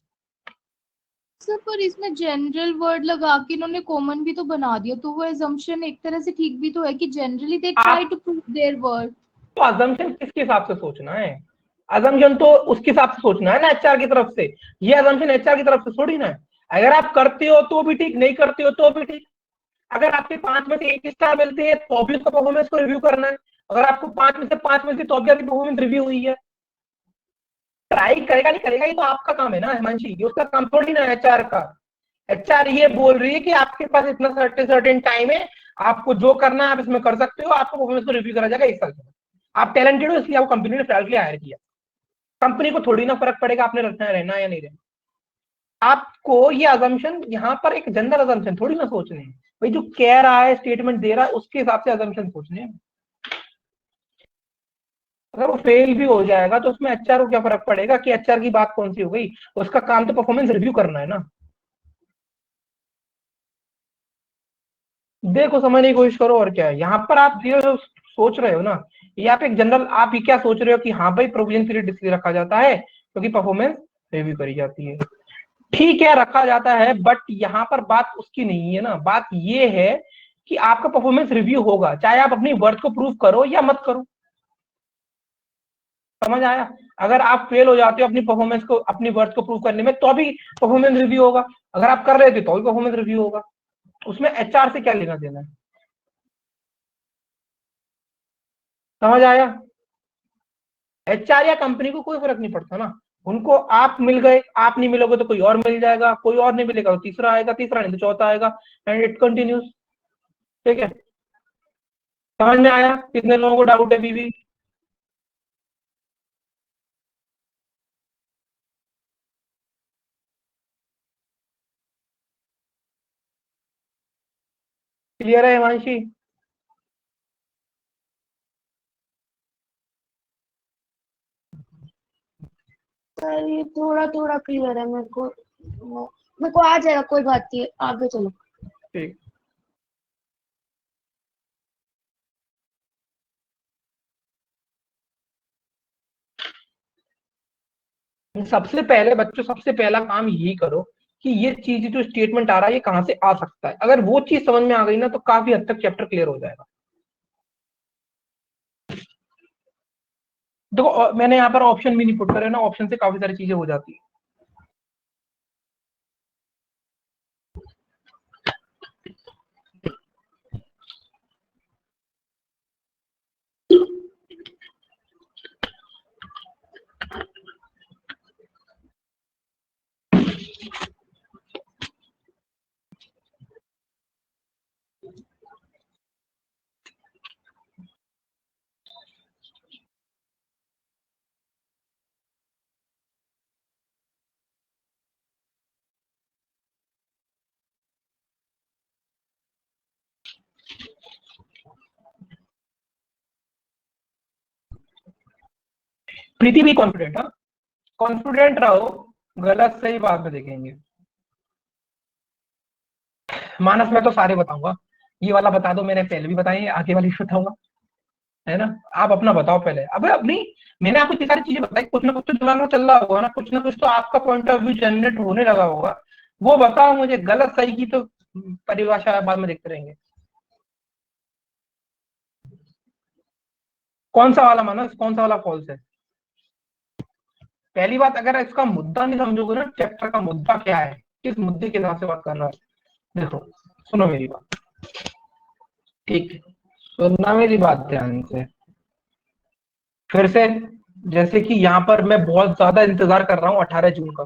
सर पर इसमें जनरल वर्ड लगा के इन्होंने कॉमन भी तो बना दिया, तो वो assumption एक तरह से ठीक भी तो है कि generally they try to prove their word. तो अजम्पशन किसके हिसाब से सोचना है? अजम्पशन तो उसके हिसाब से सोचना है ना, एचआर की तरफ से। ये अजम्पशन एचआर की तरफ से थोड़ी ना है। अगर आप करते हो तो भी ठीक, नहीं करते हो तो भी ठीक। अगर आपके 5 में से 1 स्टार मिलते हैं तो भी उसका परफॉर्मेंस को रिव्यू करना है। अगर आपको 5 में से 5 मिलते तो भी आपकी परफॉर्मेंस रिव्यू हुई है। ट्राई करेगा नहीं करेगा ये तो आपका काम है ना हिमांशी, ये उसका काम थोड़ी ना एचआर का। एचआर ये बोल रही है कि आपके पास इतना सर्टेन टाइम है, आपको जो करना है आप इसमें कर सकते हो, आपको परफॉर्मेंस को रिव्यू करा जाएगा 1 साल के। आप टैलेंटेड हो इसलिए आपको कंपनी ने फिलहाल के लिए हायर किया। कंपनी को थोड़ी ना फर्क पड़ेगा आपने रहना या नहीं रहना। आपको ये अजम्पशन यहाँ पर एक जनरल अजम्पशन थोड़ी ना सोचने हैं भाई, जो कह रहा है स्टेटमेंट दे रहा है उसके हिसाब से अजम्पशन सोचने हैं। अगर वो फेल भी हो जाएगा तो उसमें एचआर को क्या फर्क पड़ेगा कि एचआर की बात कौन सी हो गई, उसका काम तो परफॉर्मेंस रिव्यू करना है ना। देखो समझने की कोशिश करो और क्या है यहाँ पर आप जो सोच रहे हो ना, ये आप एक जनरल, आप ये क्या सोच रहे हो कि हाँ भाई प्रोविजन पीरियड इसलिए रखा जाता है क्योंकि परफॉर्मेंस रिव्यू करी जाती है। ठीक है रखा जाता है, बट यहाँ पर बात उसकी नहीं है ना। बात ये है कि आपका परफॉर्मेंस रिव्यू होगा चाहे आप अपनी वर्थ को प्रूव करो या मत करो। समझ आया? अगर आप फेल हो जाते हो अपनी परफॉर्मेंस को, अपनी वर्थ को प्रूव करने में, तो भी परफॉर्मेंस रिव्यू होगा। अगर आप कर रहे थे तो भी परफॉर्मेंस रिव्यू होगा। उसमें एचआर से क्या लेना देना है? समझ आया? एचआर या कंपनी को कोई फर्क नहीं पड़ता ना। उनको आप मिल गए, आप नहीं मिलोगे तो कोई और मिल जाएगा, कोई और नहीं मिलेगा तो तीसरा आएगा, तीसरा नहीं तो चौथा आएगा, एंड इट कंटिन्यूज। ठीक है, समझ में आया? कितने लोगों को डाउट है अभी भी? क्लियर है हिमांशी? सर ये थोड़ा थोड़ा क्लियर है मेरे को आ जाएगा, कोई बात नहीं, आगे चलो। ठीक, सबसे पहले बच्चों, सबसे पहला काम यही करो कि ये चीज जो स्टेटमेंट आ रहा है ये कहां से आ सकता है। अगर वो चीज समझ में आ गई ना तो काफी हद तक चैप्टर क्लियर हो जाएगा। देखो मैंने यहाँ पर ऑप्शन भी नहीं पुट करे ना, ऑप्शन से काफी सारी चीजें हो जाती है। प्रीति भी कॉन्फिडेंट, हाँ कॉन्फिडेंट रहो, गलत सही बाद में देखेंगे। मानस में तो सारे बताऊंगा, ये वाला बता दो, मैंने पहले भी बताई, आगे वाली भी बताऊंगा, है ना। आप अपना बताओ पहले। अब अपनी, मैंने आपको इतनी सारी चीजें बताई, कुछ ना कुछ तो दिमाग में चल रहा होगा ना कुछ तो आपका पॉइंट ऑफ व्यू जनरेट होने लगा होगा। वो बताओ मुझे, गलत सही की तो परिभाषा बाद में देखते रहेंगे। कौन सा वाला मानस, कौन सा वाला फॉल्स है? पहली बात, अगर इसका मुद्दा नहीं समझोगे ना, चैप्टर का मुद्दा क्या है, किस मुद्दे के हिसाब से बात कर रहा है, देखो सुनो मेरी बात, ठीक है, सुनना मेरी बात ध्यान से। फिर से, जैसे कि यहाँ पर मैं बहुत ज्यादा इंतजार कर रहा हूँ 18 जून का,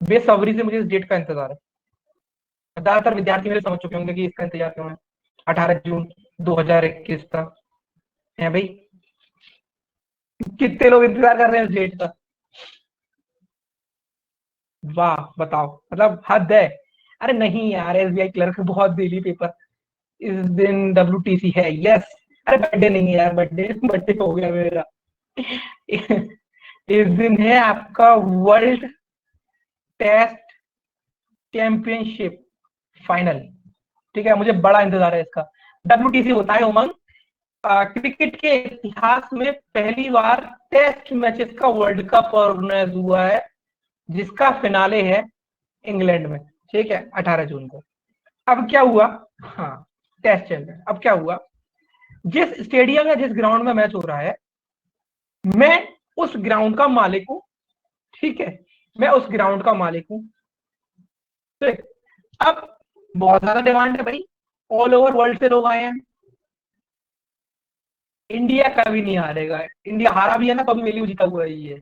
बेसब्री से मुझे इस डेट का इंतजार है। ज्यादातर विद्यार्थी मेरे समझ चुके होंगे कि इसका इंतजार क्यों है। 18 जून 2021 का है भाई, कितने लोग इंतजार कर रहे हैं इस डेट का? वाह बताओ, मतलब हद है। अरे नहीं यार, एसबीआई क्लर्क बहुत डेली पेपर, इस दिन डब्ल्यूटीसी है, यस। अरे बर्थडे नहीं है यार, बर्थडे बर्थडे हो गया मेरा। इस दिन है आपका वर्ल्ड टेस्ट चैंपियनशिप फाइनल। ठीक है, मुझे बड़ा इंतजार है इसका। WTC होता है उमंग, क्रिकेट के इतिहास में पहली बार टेस्ट मैचेस का वर्ल्ड कप ऑर्गेनाइज हुआ है, जिसका फिनाले है इंग्लैंड में। ठीक है, 18 जून को। अब क्या हुआ, हाँ टेस्ट चैंपियन। अब क्या हुआ, जिस स्टेडियम या जिस ग्राउंड में मैच हो रहा है, मैं उस ग्राउंड का मालिक हूं। ठीक है, मैं उस ग्राउंड का मालिक हूं। ठीक, अब बहुत ज्यादा डिमांड है भाई, ऑल ओवर वर्ल्ड से लोग आए हैं। इंडिया कभी नहीं हारेगा, इंडिया हारा भी है ना कभी वैल्यू जीता हुआ ही है,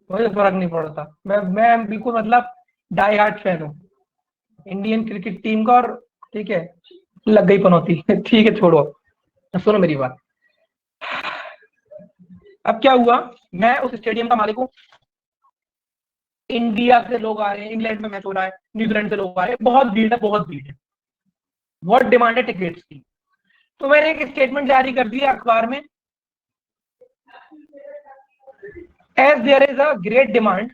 मुझे फर्क नहीं पड़ता। मैं बिल्कुल मतलब डाई हार्ट फैन हूँ इंडियन क्रिकेट टीम का। और ठीक है, लग गई पनौती। ठीक है छोड़ो, सुनो मेरी बात। अब क्या हुआ, मैं उस स्टेडियम का मालिक हूँ, इंडिया से लोग आ रहे हैं, इंग्लैंड में मैच हो रहा है, न्यूजीलैंड से लोग आ रहे हैं, बहुत भीड़ है, बहुत भीड़ है, बहुत डिमांड है टिकट्स की। तो मैंने एक स्टेटमेंट जारी कर दिया अखबार में, as there is a great demand,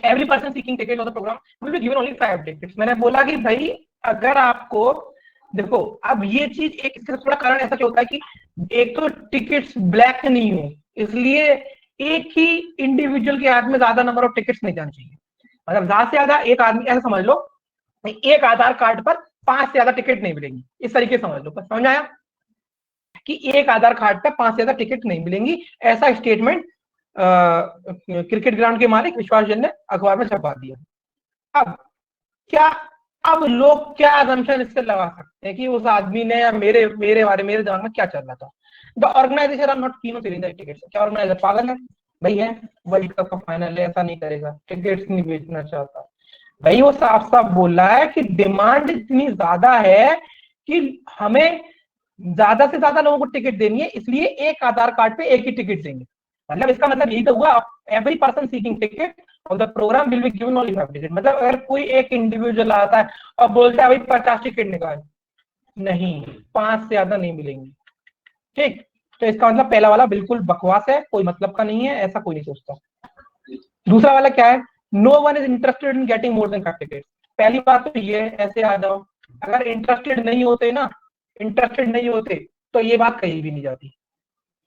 every person seeking ticket of the program will be given only 5 tickets। मैंने बोला कि भाई अगर आपको, देखो अब ये चीज एक इसका थोड़ा कारण ऐसा क्या होता है कि एक तो टिकट्स ब्लैक नहीं हो, इसलिए एक ही इंडिविजुअल के हाथ में ज्यादा नंबर ऑफ टिकट्स नहीं जाने चाहिए। मतलब ज्यादा से ज्यादा एक आदमी, ऐसा समझ लो एक आधार कार्ड पर 5 से ज्यादा टिकट नहीं मिलेंगी, इस तरीके से समझ लो। समझ आया कि एक आधार कार्ड पर 5 से ज्यादा टिकट नहीं मिलेंगी, ऐसा स्टेटमेंट क्रिकेट ग्राउंड के मालिक विश्वास जैन ने अखबार में छपा दिया। अब क्या, अब लोग क्या असम्पशन इससे लगा सकते हैं कि उस आदमी ने या मेरे दिमाग में क्या चल रहा था। The organisation are not keen on selling the tickets. क्या ऑर्गेनाइजर पागल है भाई? है वर्ल्ड कप का फाइनल है, ऐसा नहीं करेगा, टिकट्स नहीं बेचना चाहता भाई। वो साफ साफ बोल रहा है कि डिमांड इतनी ज्यादा है कि हमें ज्यादा से ज्यादा लोगों को टिकट देनी है, इसलिए एक आधार कार्ड पे एक ही टिकट देंगे। मतलब इसका मतलब यही तो हुआ, every person seeking ticket of the program will be given only 5 ticket. मतलब अगर कोई एक इंडिविजुअल आता है और बोलता है भाई 50 टिकट निकाल, नहीं 5 से ज्यादा नहीं मिलेंगी। ठीक, तो इसका मतलब पहला वाला बिल्कुल बकवास है, कोई मतलब का नहीं है, ऐसा कोई नहीं सोचता। दूसरा वाला क्या है, no one is interested in getting more than 5 ticket. पहली बात तो ये, ऐसे आ जाओ, अगर इंटरेस्टेड नहीं होते ना, इंटरेस्टेड नहीं होते तो ये बात कहीं भी नहीं जाती।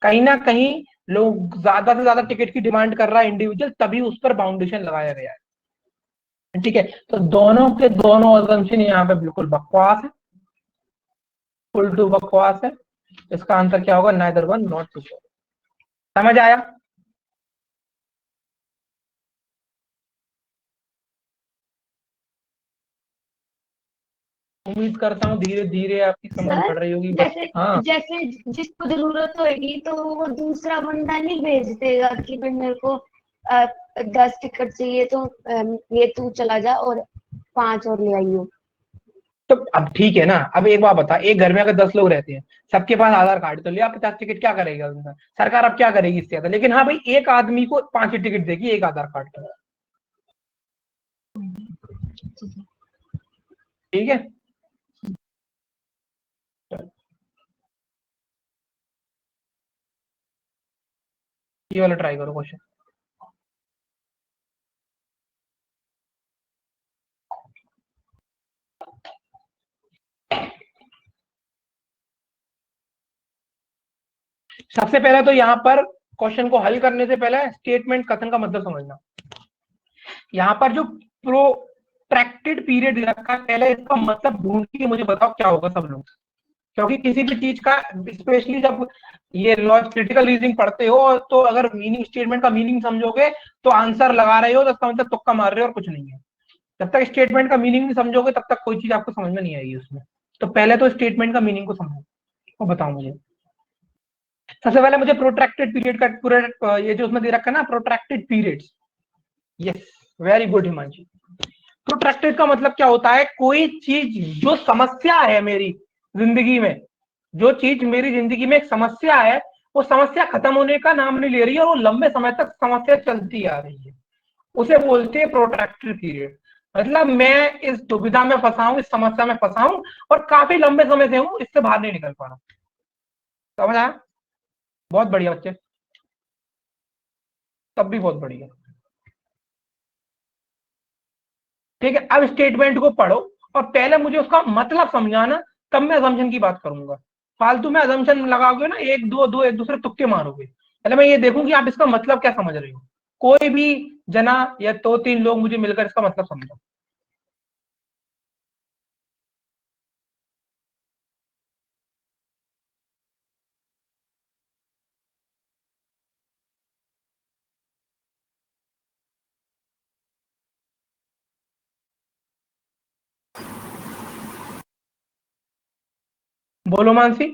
कहीं ना कहीं लोग ज्यादा से ज्यादा टिकट की डिमांड कर रहा है इंडिविजुअल, तभी उस पर बाउंडेशन लगाया गया है। ठीक है, तो दोनों के दोनों असम्पशन यहाँ पे बिल्कुल बकवास है, फुल टू बकवास है। इसका आंसर क्या होगा, नाइदर वन नॉट टू। समझ आया? उम्मीद करता हूँ धीरे धीरे आपकी समझ सर बढ़ रही होगी। जैसे हाँ जैसे जिसको जरूरत होगी तो वो दूसरा बंदा नहीं भेज देगा कि भाई मेरे को 10 टिकट चाहिए तो ये तू चला जा और 5 और ले आइयो। तो अब ठीक है ना, अब एक बात बता, एक घर में अगर 10 लोग रहते हैं, सबके पास आधार कार्ड, तो लिया 50 टिकट, क्या करेगा उनका? सरकार अब क्या करेगी इससे ज्यादा? लेकिन हाँ भाई, एक आदमी को 5 ही टिकट देगी एक आधार कार्ड पर। ठीक है, ये वाला ट्राई करो क्वेश्चन। सबसे पहले तो यहाँ पर क्वेश्चन को हल करने से पहले स्टेटमेंट कथन का मतलब समझना। यहाँ पर जो प्रोट्रैक्टेड पीरियड रखा है, पहले इसका मतलब ढूंढ के मुझे बताओ क्या होगा सब लोग। क्योंकि किसी भी चीज का, स्पेशली जब ये क्रिटिकल रीजनिंग पढ़ते हो, तो अगर मीनिंग, स्टेटमेंट का मीनिंग समझोगे तो आंसर लगा रहे हो, तो इसका मतलब तुक्का मार रहे हो और कुछ नहीं है। जब तक स्टेटमेंट का मीनिंग नहीं समझोगे तब तक कोई चीज आपको समझ में नहीं आएगी उसमें। तो पहले तो स्टेटमेंट का मीनिंग को समझो, तो बताओ मुझे। सबसे पहले मुझे प्रोट्रैक्टेड पीरियड का पूरा ये जो उसमें दे रखा है ना, protracted periods. Yes, very good Himanshi. Protracted का मतलब क्या होता है, कोई चीज जो समस्या है मेरी जिंदगी में, जो चीज मेरी जिंदगी में एक समस्या है, वो समस्या खत्म होने का नाम नहीं ले रही है और वो लंबे समय तक समस्या चलती आ रही है, उसे बोलते हैं प्रोट्रैक्टेड पीरियड। मतलब मैं इस दुविधा में फंसा हूं, इस समस्या में फंसा हूं और काफी लंबे समय से हूं, इससे बाहर नहीं निकल पा रहा। समझ आया? बहुत बढ़िया बच्चे। तब भी बहुत बढ़िया। ठीक है, अब स्टेटमेंट को पढ़ो और पहले मुझे उसका मतलब समझाना, तब मैं अजम्पशन की बात करूंगा। फालतू में अजम्पशन लगाओगे ना, एक दो दो एक दूसरे तुक्के मारोगे। पहले मैं ये देखूं कि आप इसका मतलब क्या समझ रहे हो। कोई भी जना या दो तीन लोग मुझे मिलकर इसका मतलब समझो। बोलो मानसी।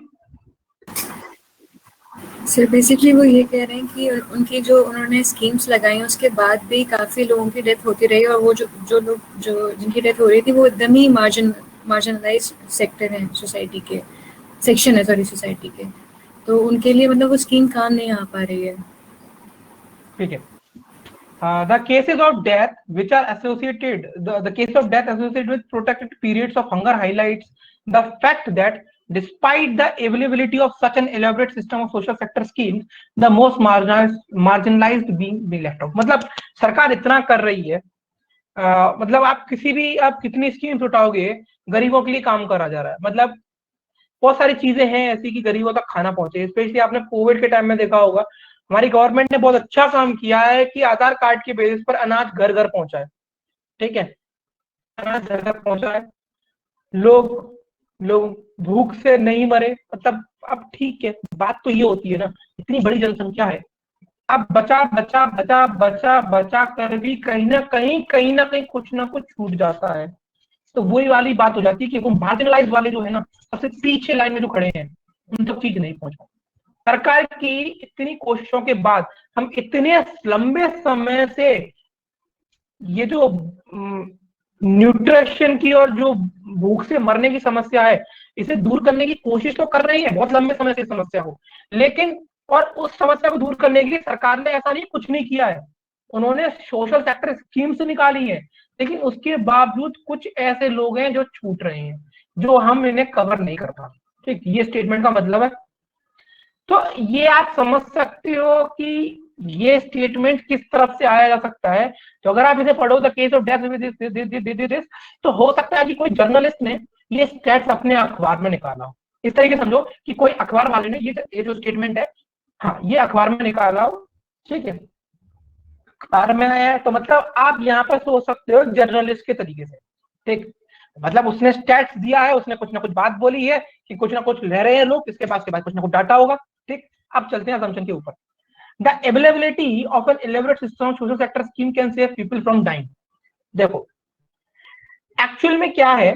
सर बेसिकली वो ये कह रहे हैं कि उनकी जो उन्होंने स्कीम्स लगाई हैं उसके बाद भी काफ़ी लोगों की डेथ होती रही और वो जो लोग जो जिनकी डेथ हो रही थी वो एकदम ही मार्जिनलाइज सेक्टर हैं सोसाइटी के, सेक्शन है सॉरी सोसाइटी के, तो उनके लिए मतलब वो स्कीम काम नहीं आ पा रही है। ठीक है, the cases of death which are associated, the case of death associated with protracted periods of hunger highlights the fact that despite the availability of such an elaborate system of social sector schemes, the most marginalized being left out। मतलब सरकार इतना कर रही है, मतलब आप कितनी schemes उठाओगे, गरीबों के लिए काम करा जा रहा है। मतलब बहुत सारी चीजें हैं ऐसी कि गरीबों तक खाना पहुंचे। स्पेशली आपने कोविड के टाइम में देखा होगा, हमारी गवर्नमेंट ने बहुत अच्छा काम किया है कि आधार कार्ड के बेसिस पर अनाज घर घर पहुंचा है। ठीक है, अनाज घर घर पहुंचा है, लोग लोग भूख से नहीं मरे। मतलब अब ठीक है, बात तो ये होती है ना, इतनी बड़ी जनसंख्या है, अब बचा बचा बचा बचा बचा कर भी कहीं ना कहीं कुछ ना कुछ छूट जाता है। तो वही वाली बात हो जाती है कि वो मार्जिनलाइज वाले जो है ना, सबसे पीछे लाइन में जो खड़े हैं, उन तक चीज नहीं पहुंच पाती। सरकार की इतनी कोशिशों के बाद हम इतने लंबे समय से ये जो न्यूट्रिशन की और जो भूख से मरने की समस्या है, इसे दूर करने की कोशिश तो कर रही है बहुत लंबे समय से समस्या को, लेकिन और उस समस्या को दूर करने के लिए सरकार ने ऐसा नहीं कुछ नहीं किया है। उन्होंने सोशल सेक्टर स्कीम्स निकाली है, लेकिन उसके बावजूद कुछ ऐसे लोग हैं जो छूट रहे हैं, जो हम इन्हें कवर नहीं कर पा। ठीक, ये स्टेटमेंट का मतलब है। तो ये आप समझ सकते हो कि ये स्टेटमेंट किस तरफ से आया जा सकता है। तो अगर आप इसे पढ़ो, द केस ऑफ डेथ, तो हो सकता है कि कोई जर्नलिस्ट ने ये स्टेट्स अपने अखबार में निकाला हो। इस तरीके समझो कि कोई अखबार वाले ने ये जो स्टेटमेंट है, हाँ, ये अखबार में निकाला हो। ठीक है, अखबार में आया है, तो मतलब आप यहाँ पर सोच सकते हो जर्नलिस्ट के तरीके से। ठीक, मतलब उसने स्टैट्स दिया है, उसने कुछ ना कुछ बात बोली है कि कुछ ना कुछ ले रहे हैं लोग, इसके पास कुछ ना कुछ डाटा होगा। ठीक, अब चलते हैं असम्पशन के ऊपर। The availability of an elaborate system of social sector scheme can save people from dying. देखो एक्चुअल में क्या है,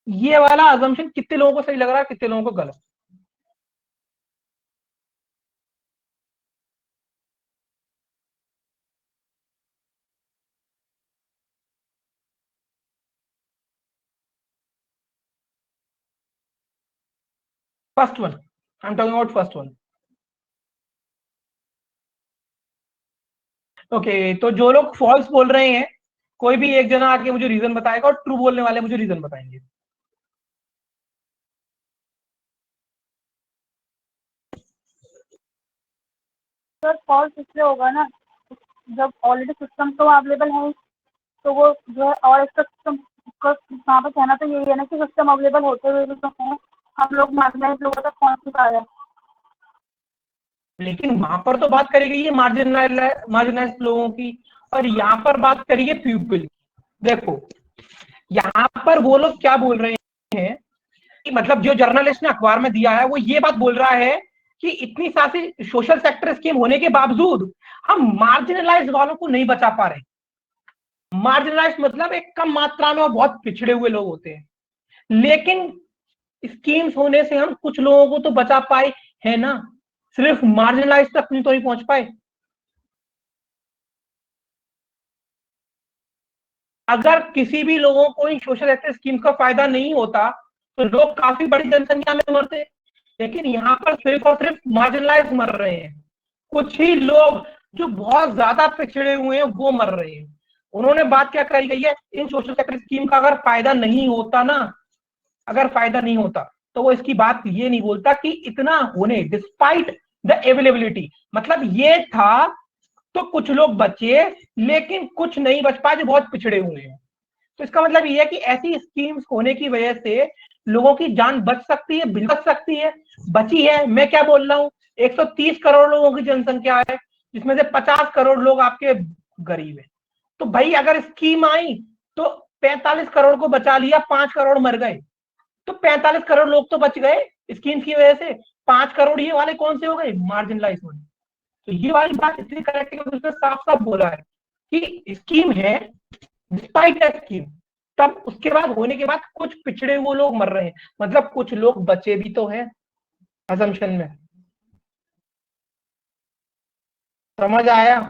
ये वाला असम्पशन कितने लोगों को सही लग रहा है, कितने लोगों को गलत। First one, I am talking about first one. Okay, तो जो लोग फॉल्स बोल रहे हैं, कोई भी एक जना आके मुझे रीजन बताएगा, और ट्रू बोलने वाले मुझे रीजन बताएंगे। सर फॉल्स इसलिए होगा ना, जब ऑलरेडी सिस्टम तो अवेलेबल है, तो वो जो है, और इसका सिस्टम का वहाँ पर कहना तो यही है ना कि सिस्टम अवेलेबल होते हुए भी जो है हम लोग मार्जिनाइज लोगों तक पहुँच पा रहे हैं। लेकिन वहां पर तो बात करी गई है मार्जिनाइज लोगों की, और यहाँ पर बात करी है पीपल की। देखो यहाँ पर वो लोग क्या बोल रहे हैं कि मतलब जो जर्नलिस्ट ने अखबार में दिया है, वो ये बात बोल रहा है कि इतनी सारी सोशल सेक्टर स्कीम होने के बावजूद हम मार्जिनलाइज वालों को नहीं बचा पा रहे। मार्जिनलाइज मतलब एक कम मात्रा में और बहुत पिछड़े हुए लोग होते हैं, लेकिन स्कीम्स होने से हम कुछ लोगों को तो बचा पाए है ना, सिर्फ मार्जिनलाइज तक तो नहीं पहुंच पाए। अगर किसी भी लोगों को इन सोशल सेक्टर स्कीम का फायदा नहीं होता तो लोग काफी बड़ी जनसंख्या में मरते, लेकिन यहाँ पर सिर्फ और सिर्फ मार्जिनलाइज मर रहे हैं। कुछ ही लोग जो बहुत ज्यादा पिछड़े हुए हैं वो मर रहे हैं। उन्होंने बात क्या करी गई है, इन सोशल सेक्टर स्कीम का अगर फायदा नहीं होता ना, अगर फायदा नहीं होता तो वो इसकी बात ये नहीं बोलता कि इतना होने डिस्पाइट द अवेलेबिलिटी। मतलब ये था तो कुछ लोग बचे, लेकिन कुछ नहीं बच पाए जो बहुत पिछड़े हुए हैं। तो इसका मतलब ये है कि ऐसी स्कीम्स होने की वजह से लोगों की जान बच सकती है, बिल्कुल बच सकती है, बची है। मैं क्या बोल रहा हूँ, 130 करोड़ लोगों की जनसंख्या है, जिसमें से 50 करोड़ लोग आपके गरीब है। तो भाई अगर स्कीम आई तो 45 करोड़ को बचा लिया, 5 करोड़ मर गए, तो 45 करोड़ लोग तो बच गए स्कीम की वजह से। 5 करोड़ ये वाले कौन से हो गए, मार्जिनलाइज वाले। तो ये वाली बात इसलिए करेक्ट है, उसने साफ साफ बोला है कि स्कीम है, डिस्पाइट दैट स्कीम। तब उसके बाद होने के बाद कुछ पिछड़े हुए लोग मर रहे हैं, मतलब कुछ लोग बचे भी तो हैं असम्पशन में। समझ आया?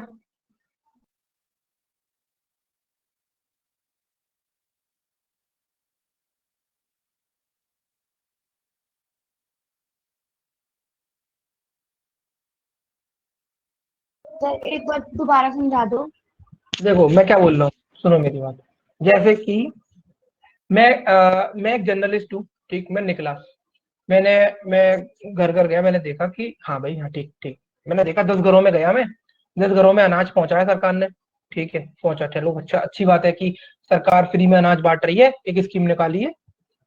सर एक बार दोबारा समझा दो। देखो मैं क्या बोल रहा हूँ, सुनो मेरी बात। जैसे कि मैं एक जर्नलिस्ट हूँ, ठीक। मैं निकला, मैं घर घर गया, मैंने देखा कि हाँ भाई, हाँ ठीक ठीक। मैंने देखा 10 घरों में गया मैं, 10 घरों में अनाज पहुंचाया सरकार ने, ठीक है, पहुंचा। चलो अच्छा, अच्छी बात है कि सरकार फ्री में अनाज बांट रही है, एक स्कीम निकाली है,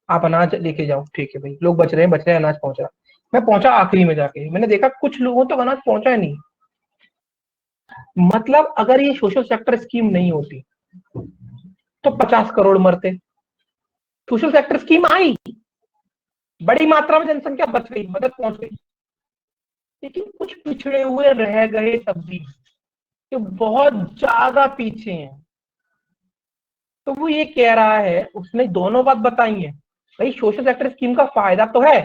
आप अनाज लेके जाओ, ठीक है भाई, लोग बच रहे हैं, बच रहे हैं, अनाज पहुंच रहा। मैं पहुंचा आखिरी में जाके, मैंने देखा कुछ लोगों तक अनाज पहुंचा ही नहीं। मतलब अगर ये सोशल सेक्टर स्कीम नहीं होती तो 50 करोड़ मरते। सोशल सेक्टर स्कीम आई, बड़ी मात्रा में जनसंख्या बच गई, मदद पहुंच गई, लेकिन कुछ पिछड़े हुए रह गए तब भी, जो बहुत ज्यादा पीछे हैं। तो वो ये कह रहा है, उसने दोनों बात बताई है, भाई सोशल सेक्टर स्कीम का फायदा तो है,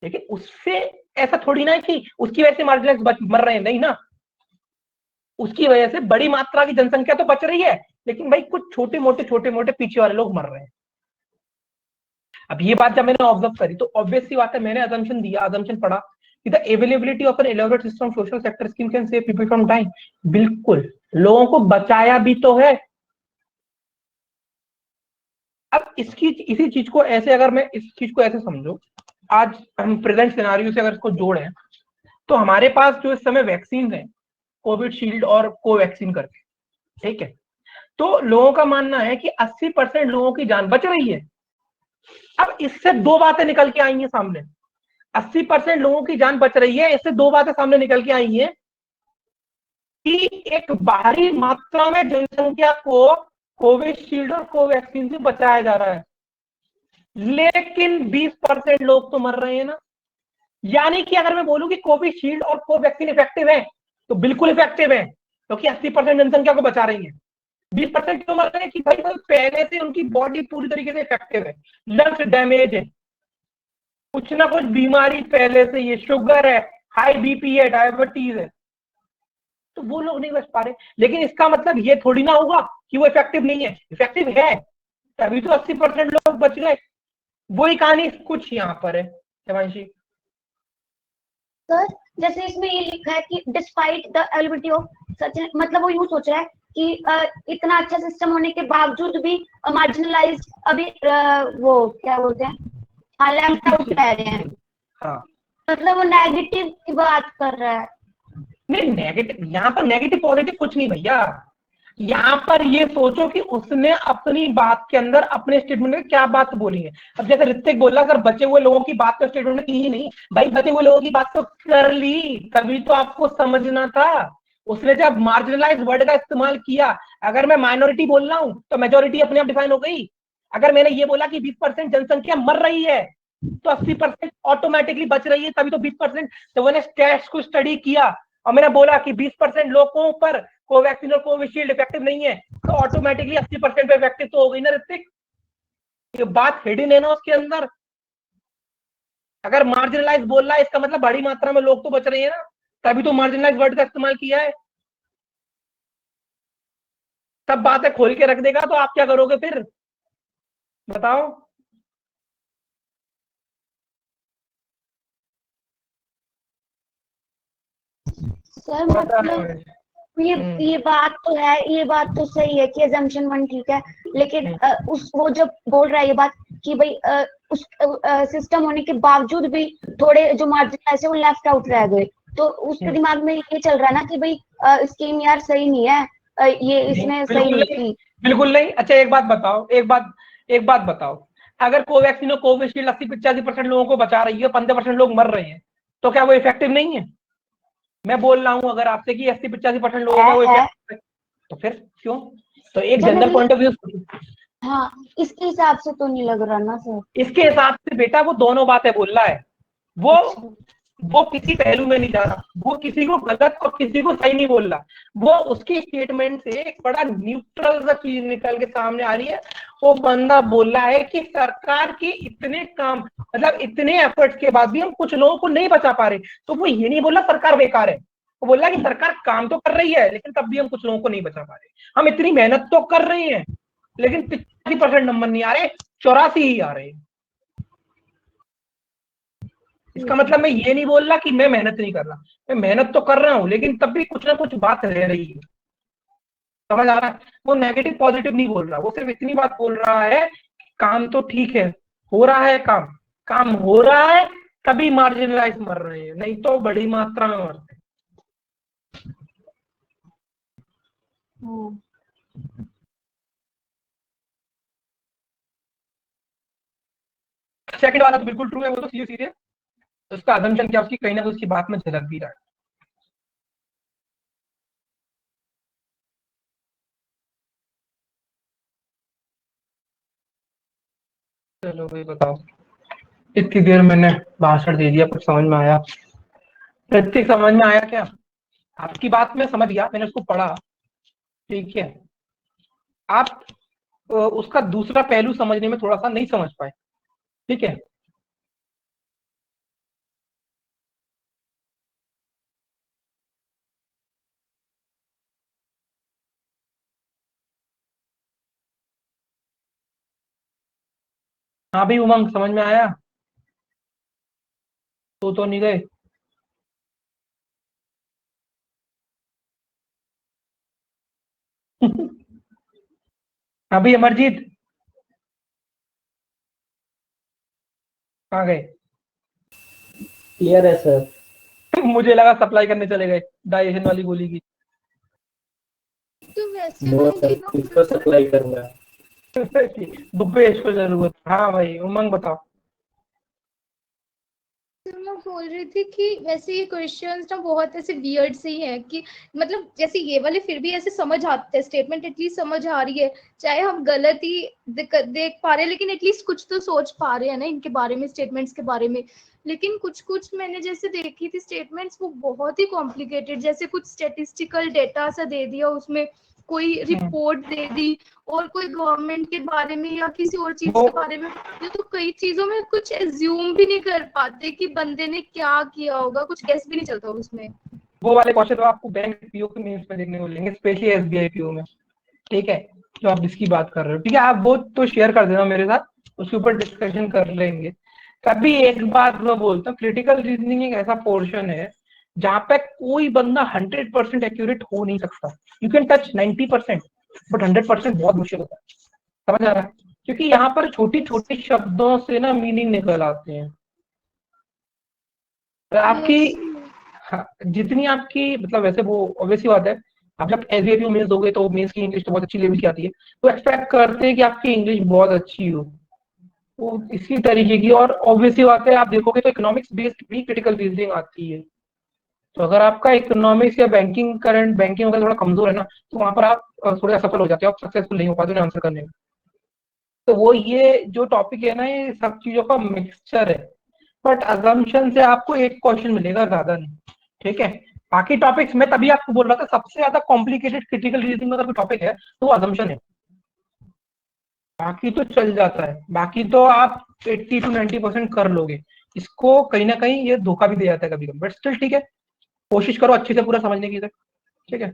लेकिन उससे ऐसा थोड़ी ना है कि उसकी वजह से मार्जिनलाइज मर रहे हैं, नहीं ना। उसकी वजह से बड़ी मात्रा की जनसंख्या तो बच रही है, लेकिन भाई कुछ छोटे मोटे पीछे वाले लोग मर रहे हैं। अब ये बात जब मैंने ऑब्जर्व करी तो ऑब्वियस सी बात है, मैंने अजम्पशन दिया, अजम्पशन पढ़ा कि the availability of an elaborate system social sector scheme can save people from dying. बिल्कुल, लोगों को बचाया भी तो है। अब इसी चीज को ऐसे, अगर मैं इस चीज को ऐसे समझो, आज हम प्रेजेंट सिनारियो से अगर इसको जोड़ें, तो हमारे पास जो इस समय वैक्सीन है, कोविशील्ड और कोवैक्सीन करके, ठीक है, तो लोगों का मानना है कि 80% लोगों की जान बच रही है। अब इससे दो बातें निकल के आई हैं सामने, 80% लोगों की जान बच रही है, इससे दो बातें सामने निकल के आई हैं कि एक बाहरी मात्रा में जनसंख्या को कोविशील्ड और कोवैक्सीन से बचाया जा रहा है, लेकिन 20% लोग तो मर रहे हैं ना। यानी कि अगर मैं बोलूं कि कोविशील्ड और कोवैक्सीन इफेक्टिव है, तो बिल्कुल इफेक्टिव है, क्योंकि 80% जनसंख्या को बचा रही है। 20% क्यों मर रहे हैं कि भाई पहले से उनकी बॉडी पूरी तरीके से इफेक्टिव है, लंग्स डैमेज है, कुछ ना कुछ बीमारी पहले से, ये शुगर है, हाई बीपी है, डायबिटीज है, तो वो लोग नहीं बच पा रहे। लेकिन इसका मतलब ये थोड़ी ना होगा कि वो इफेक्टिव नहीं है, इफेक्टिव है, तभी तो 80% लोग बच गए। वही कहानी कुछ यहाँ पर है हिमांशी। सर जैसे इसमें ये लिखा है कि despite the availability of such, मतलब वो यूं सोच रहा है कि इतना अच्छा सिस्टम होने के बावजूद भी मार्जिनलाइज अभी वो क्या बोलते हैं, लेफ्ट आउट रह रहे हैं। हाँ, मतलब वो नेगेटिव की बात कर रहा है। नहीं नेगेटिव, यहाँ पर नेगेटिव पॉजिटिव कुछ नहीं भैया। यहाँ पर ये सोचो कि उसने अपनी बात के अंदर, अपने स्टेटमेंट में क्या बात बोली है। अब जैसे ऋतिक बोला, अगर बचे हुए लोगों की बात तो स्टेटमेंट में की ही नहीं, भाई बचे हुए लोगों की बात तो कर ली, तभी तो आपको समझना था। उसने जब मार्जिनलाइज वर्ड का इस्तेमाल किया, अगर मैं माइनॉरिटी बोल रहा हूँ तो मेजोरिटी अपने आप डिफाइन हो गई। अगर मैंने ये बोला कि 20% जनसंख्या मर रही है, तो 80% ऑटोमेटिकली बच रही है, तभी तो 20%। तो मैंने स्टैट्स को स्टडी किया और मैंने बोला कि 20% लोगों पर कोवैक्सीन और कोविशील्ड इफेक्टिव नहीं है, तो ऑटोमेटिकली 80% पे इफेक्टिव तो हो गई ना ऋतिक। ये बात हिडन है ना उसके अंदर। अगर मार्जिनलाइज बोल रहा है, इसका मतलब बड़ी मात्रा में लोग तो बच रहे हैं ना, तभी तो मार्जिनलाइज वर्ड का इस्तेमाल किया है। सब बातें खोल के रख देगा तो आप क्या करोगे फिर, बताओ। सर मतलब ये बात तो है, ये बात तो सही है कि assumption 1 ठीक है, लेकिन उस वो जब बोल रहा है ये बात कि भाई उस सिस्टम होने के बावजूद भी थोड़े जो मार्जिन ऐसे वो लेफ्ट आउट रह गए, तो उसके दिमाग में ये चल रहा है ना कि भाई स्कीम यार सही नहीं है, ये इसमें सही बिल्कुल नहीं नहीं, थी। बिल्कुल नहीं। अच्छा एक बात बताओ, अगर कोवैक्सीन और कोविशील्ड 80-85% लोगों को बचा रही है, 15% लोग मर रहे हैं, तो क्या वो इफेक्टिव नहीं है? मैं बोल रहा हूँ अगर आपसे कि 80-85% लोगों में वो है। इफेक्टिव है, तो फिर क्यों? तो एक general generally point of view, हाँ, इसके हिसाब से तो नहीं लग रहा ना सर। इसके हिसाब से बेटा वो दोनों बातें बोल रहा है। वो अच्छा। वो किसी पहलू में नहीं जा रहा, वो किसी को गलत और किसी को सही नहीं बोल रहा, वो उसकी स्टेटमेंट से एक बड़ा न्यूट्रल सा चीज निकल के सामने आ रही है। वो बंदा बोल रहा है कि सरकार की इतने काम, मतलब इतने एफर्ट्स के बाद भी हम कुछ लोगों को नहीं बचा पा रहे, तो वो ये नहीं बोल रहा सरकार बेकार है, वो बोल रहा कि सरकार काम तो कर रही है लेकिन तब भी हम कुछ लोगों को नहीं बचा पा रहे। हम इतनी मेहनत तो कर रहे हैं लेकिन 85% नंबर नहीं आ रहे, 84 ही आ रहे हैं। इसका मतलब मैं ये नहीं बोल रहा कि मैं मेहनत नहीं कर रहा, मैं मेहनत तो कर रहा हूँ लेकिन तब भी कुछ ना कुछ बात रह रही है। समझ आ रहा है? वो नेगेटिव पॉजिटिव नहीं बोल रहा, वो सिर्फ इतनी बात बोल रहा है, काम तो ठीक है, हो रहा है काम, काम हो रहा है, तभी मार्जिनलाइज मर रहे हैं, नहीं तो बड़ी मात्रा में मरते हैं। सेकंड वाला तो बिल्कुल ट्रू है, वो तो सीधे सीधे उसका अजम्पशन क्या उसकी कहीं ना कहीं उसकी बात में झलक भी रहा है। चलो भाई बताओ, इतनी देर मैंने भाषण दे दिया, कुछ समझ में आया? प्रत्येक समझ में आया क्या? आपकी बात में समझ गया, मैंने उसको पढ़ा, ठीक है। आप उसका दूसरा पहलू समझने में थोड़ा सा नहीं समझ पाए, ठीक है। हाँ भाई उमंग, समझ में आया? तो नहीं गए? हाँ भाई अमरजीत, कहाँ गए? क्लियर है सर। मुझे लगा सप्लाई करने चले गए डाइजेशन वाली गोली की। तो वैसे नो लोग सर, किसको सप्लाई करूंगा? भूपेश को जरूरत। हाँ भाई उमंग बताओ। तो मैं बोल रही थी कि वैसे ये क्वेश्चंस ना बहुत ऐसे वियर्ड से ही है कि मतलब जैसे ये वाले फिर भी ऐसे समझ आते हैं, स्टेटमेंट एटलीस्ट समझ आ रही है, चाहे हम गलत ही देख पा रहे हैं लेकिन एटलीस्ट कुछ तो सोच पा रहे हैं ना इनके बारे में, स्टेटमेंट्स के बारे में। लेकिन कुछ कुछ मैंने जैसे देखी थी स्टेटमेंट्स, वो बहुत ही कॉम्प्लिकेटेड, जैसे कुछ स्टेटिस्टिकल डेटा सा दे दिया उसमें, कोई रिपोर्ट दे दी और कोई गवर्नमेंट के बारे में या किसी और चीज वो के बारे में, ये तो कई चीजों में कुछ एज्यूम भी नहीं कर पाते कि बंदे ने क्या किया होगा, कुछ गेस भी नहीं चलता उसमें। वो वाले क्वेश्चन तो आपको बैंक पीओ के मेंस में देखने को मिलेंगे, स्पेशली एसबीआई पीओ में, ठीक है, जो आप जिसकी बात कर रहे हो, ठीक है। आप वो तो शेयर कर देना मेरे साथ, उसके ऊपर डिस्कशन कर लेंगे। तभी एक बात मैं बोलता हूँ, क्रिटिकल रीजनिंग एक ऐसा पोर्शन है जहाँ पे कोई बंदा 100% एक्यूरेट हो नहीं सकता। यू कैन टच 90%, बट 100% बहुत मुश्किल होता है। समझ आ रहा है? क्योंकि यहाँ पर छोटी छोटी शब्दों से ना मीनिंग निकल आते हैं। आपकी हाँ, जितनी आपकी मतलब, वैसे वो ऑब्वियसली बात है, आप जब एसबीआई मेंस दोगे तो मेंस की इंग्लिश तो बहुत अच्छी लेवल की आती है, तो एक्सपेक्ट करते हैं कि आपकी इंग्लिश बहुत अच्छी हो, वो इसी तरीके की। और ऑब्वियसली बात है, आप देखोगे तो इकोनॉमिक्स बेस्ड भी क्रिटिकल रीजनिंग आती है। तो अगर आपका इकोनॉमिक्स या बैंकिंग, करंट बैंकिंग वगैरह थोड़ा कमजोर है ना, तो वहां पर आप थोड़ा असफल हो जाते हो, आप सक्सेसफुल नहीं हो पाते आंसर करने में। तो वो ये जो टॉपिक है ना, ये सब चीजों का मिक्सचर है। बट अजम्पशन से आपको एक क्वेश्चन मिलेगा, ज्यादा नहीं, ठीक है। बाकी टॉपिक्स मैं तभी आपको बोल रहा था, सबसे ज्यादा कॉम्प्लिकेटेड क्रिटिकल रीजनिंग में अगर कोई टॉपिक है तो वो अजम्पशन है। बाकी तो चल जाता है, बाकी तो आप 80 to 90% कर लोगे। इसको कहीं ना कहीं ये धोखा भी दे जाता है कभी कभी, बट स्टिल ठीक है, कोशिश करो अच्छे से पूरा समझने की, ठीक है।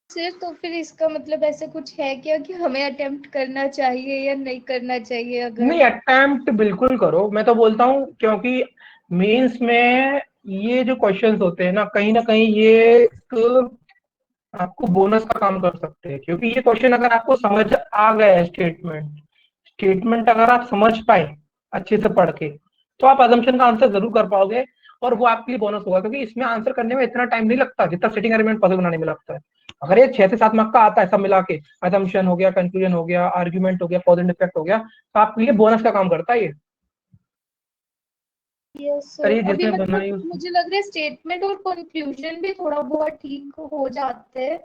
सिर्फ तो फिर इसका मतलब ऐसा कुछ है क्या कि हमें अटेम्प्ट करना चाहिए या नहीं करना चाहिए? अगर नहीं, अटेम्प्ट बिल्कुल करो, मैं तो बोलता हूँ, क्योंकि मेंस में ये जो क्वेश्चंस होते हैं ना कहीं ये एक आपको बोनस का काम कर सकते हैं। क्योंकि ये क्वेश्चन अगर आपको समझ आ गया है, स्टेटमेंट अगर आप समझ पाए अच्छे से पढ़ के, तो आप अजम्पशन का आंसर जरूर कर पाओगे। और वो आपके लिए बोनस होगा, क्योंकि इसमें आंसर करने में इतना टाइम नहीं लगता जितना सेटिंग अरेंजमेंट पजल बनाने में लगता है। अगर ये 6 से 7 मार्क का आता है सब मिला के, असम्पशन हो गया, कंक्लूजन हो गया, आर्ग्यूमेंट हो गया, कॉज एंड इफेक्ट हो गया, तो आपके लिए बोनस का काम करता है ये। अभी जिसने मतलब बनाई मुझे लग रहा है स्टेटमेंट और कंक्लूजन भी थोड़ा बहुत ठीक हो जाते हैं,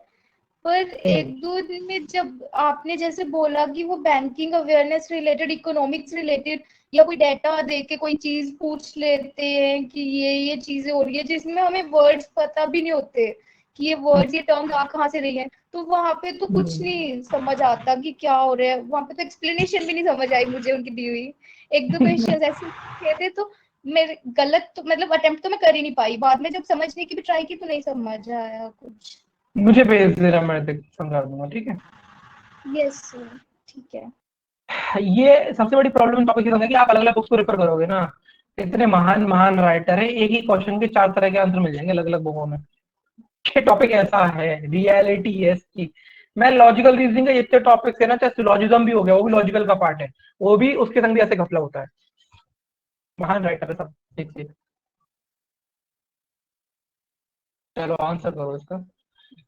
पर एक दो दिन में जब आपने जैसे बोला कि वो banking awareness related, economics related, या कोई डाटा दे के कोई चीज पूछ लेते हैं कि ये चीजें हो रही है जिसमें हमें वर्ड्स पता भी नहीं होते कि ये वर्ड्स, ये टर्म्स कहाँ से रही है, तो वहां पे तो कुछ नहीं समझ आता कि क्या हो रहा है। वहां पे तो एक्सप्लेनेशन भी नहीं समझ आई मुझे उनकी दी हुई। एक दो क्वेश्चन ऐसे किए थे तो मेरे गलत, तो मतलब अटेम्प्ट तो मैं कर ही नहीं पाई, बाद में जब समझने की भी ट्राई की तो नहीं समझ आया कुछ। मुझे भेज दे रहा, मैं समझा दूंगा, ठीक है। यस सर, ठीक है। ये सबसे बड़ी प्रॉब्लम टॉपिक ये कि आप अलग अलग बुक्स को रेफर करोगे ना, इतने महान महान राइटर है, एक ही क्वेश्चन के 4 तरह के आंसर मिल जाएंगे अलग अलग बुकों में। ये टॉपिक ऐसा है, रियलिटी है इसकी। मैं लॉजिकल रीजनिंग का इतने टॉपिक है ना, चाहे सिलोजिज्म भी हो गया, वो भी लॉजिकल का पार्ट है, वो भी उसके संग भी ऐसे घपला होता है। महान राइटर है सब, ठीक ठीक। चलो आंसर करो इसका।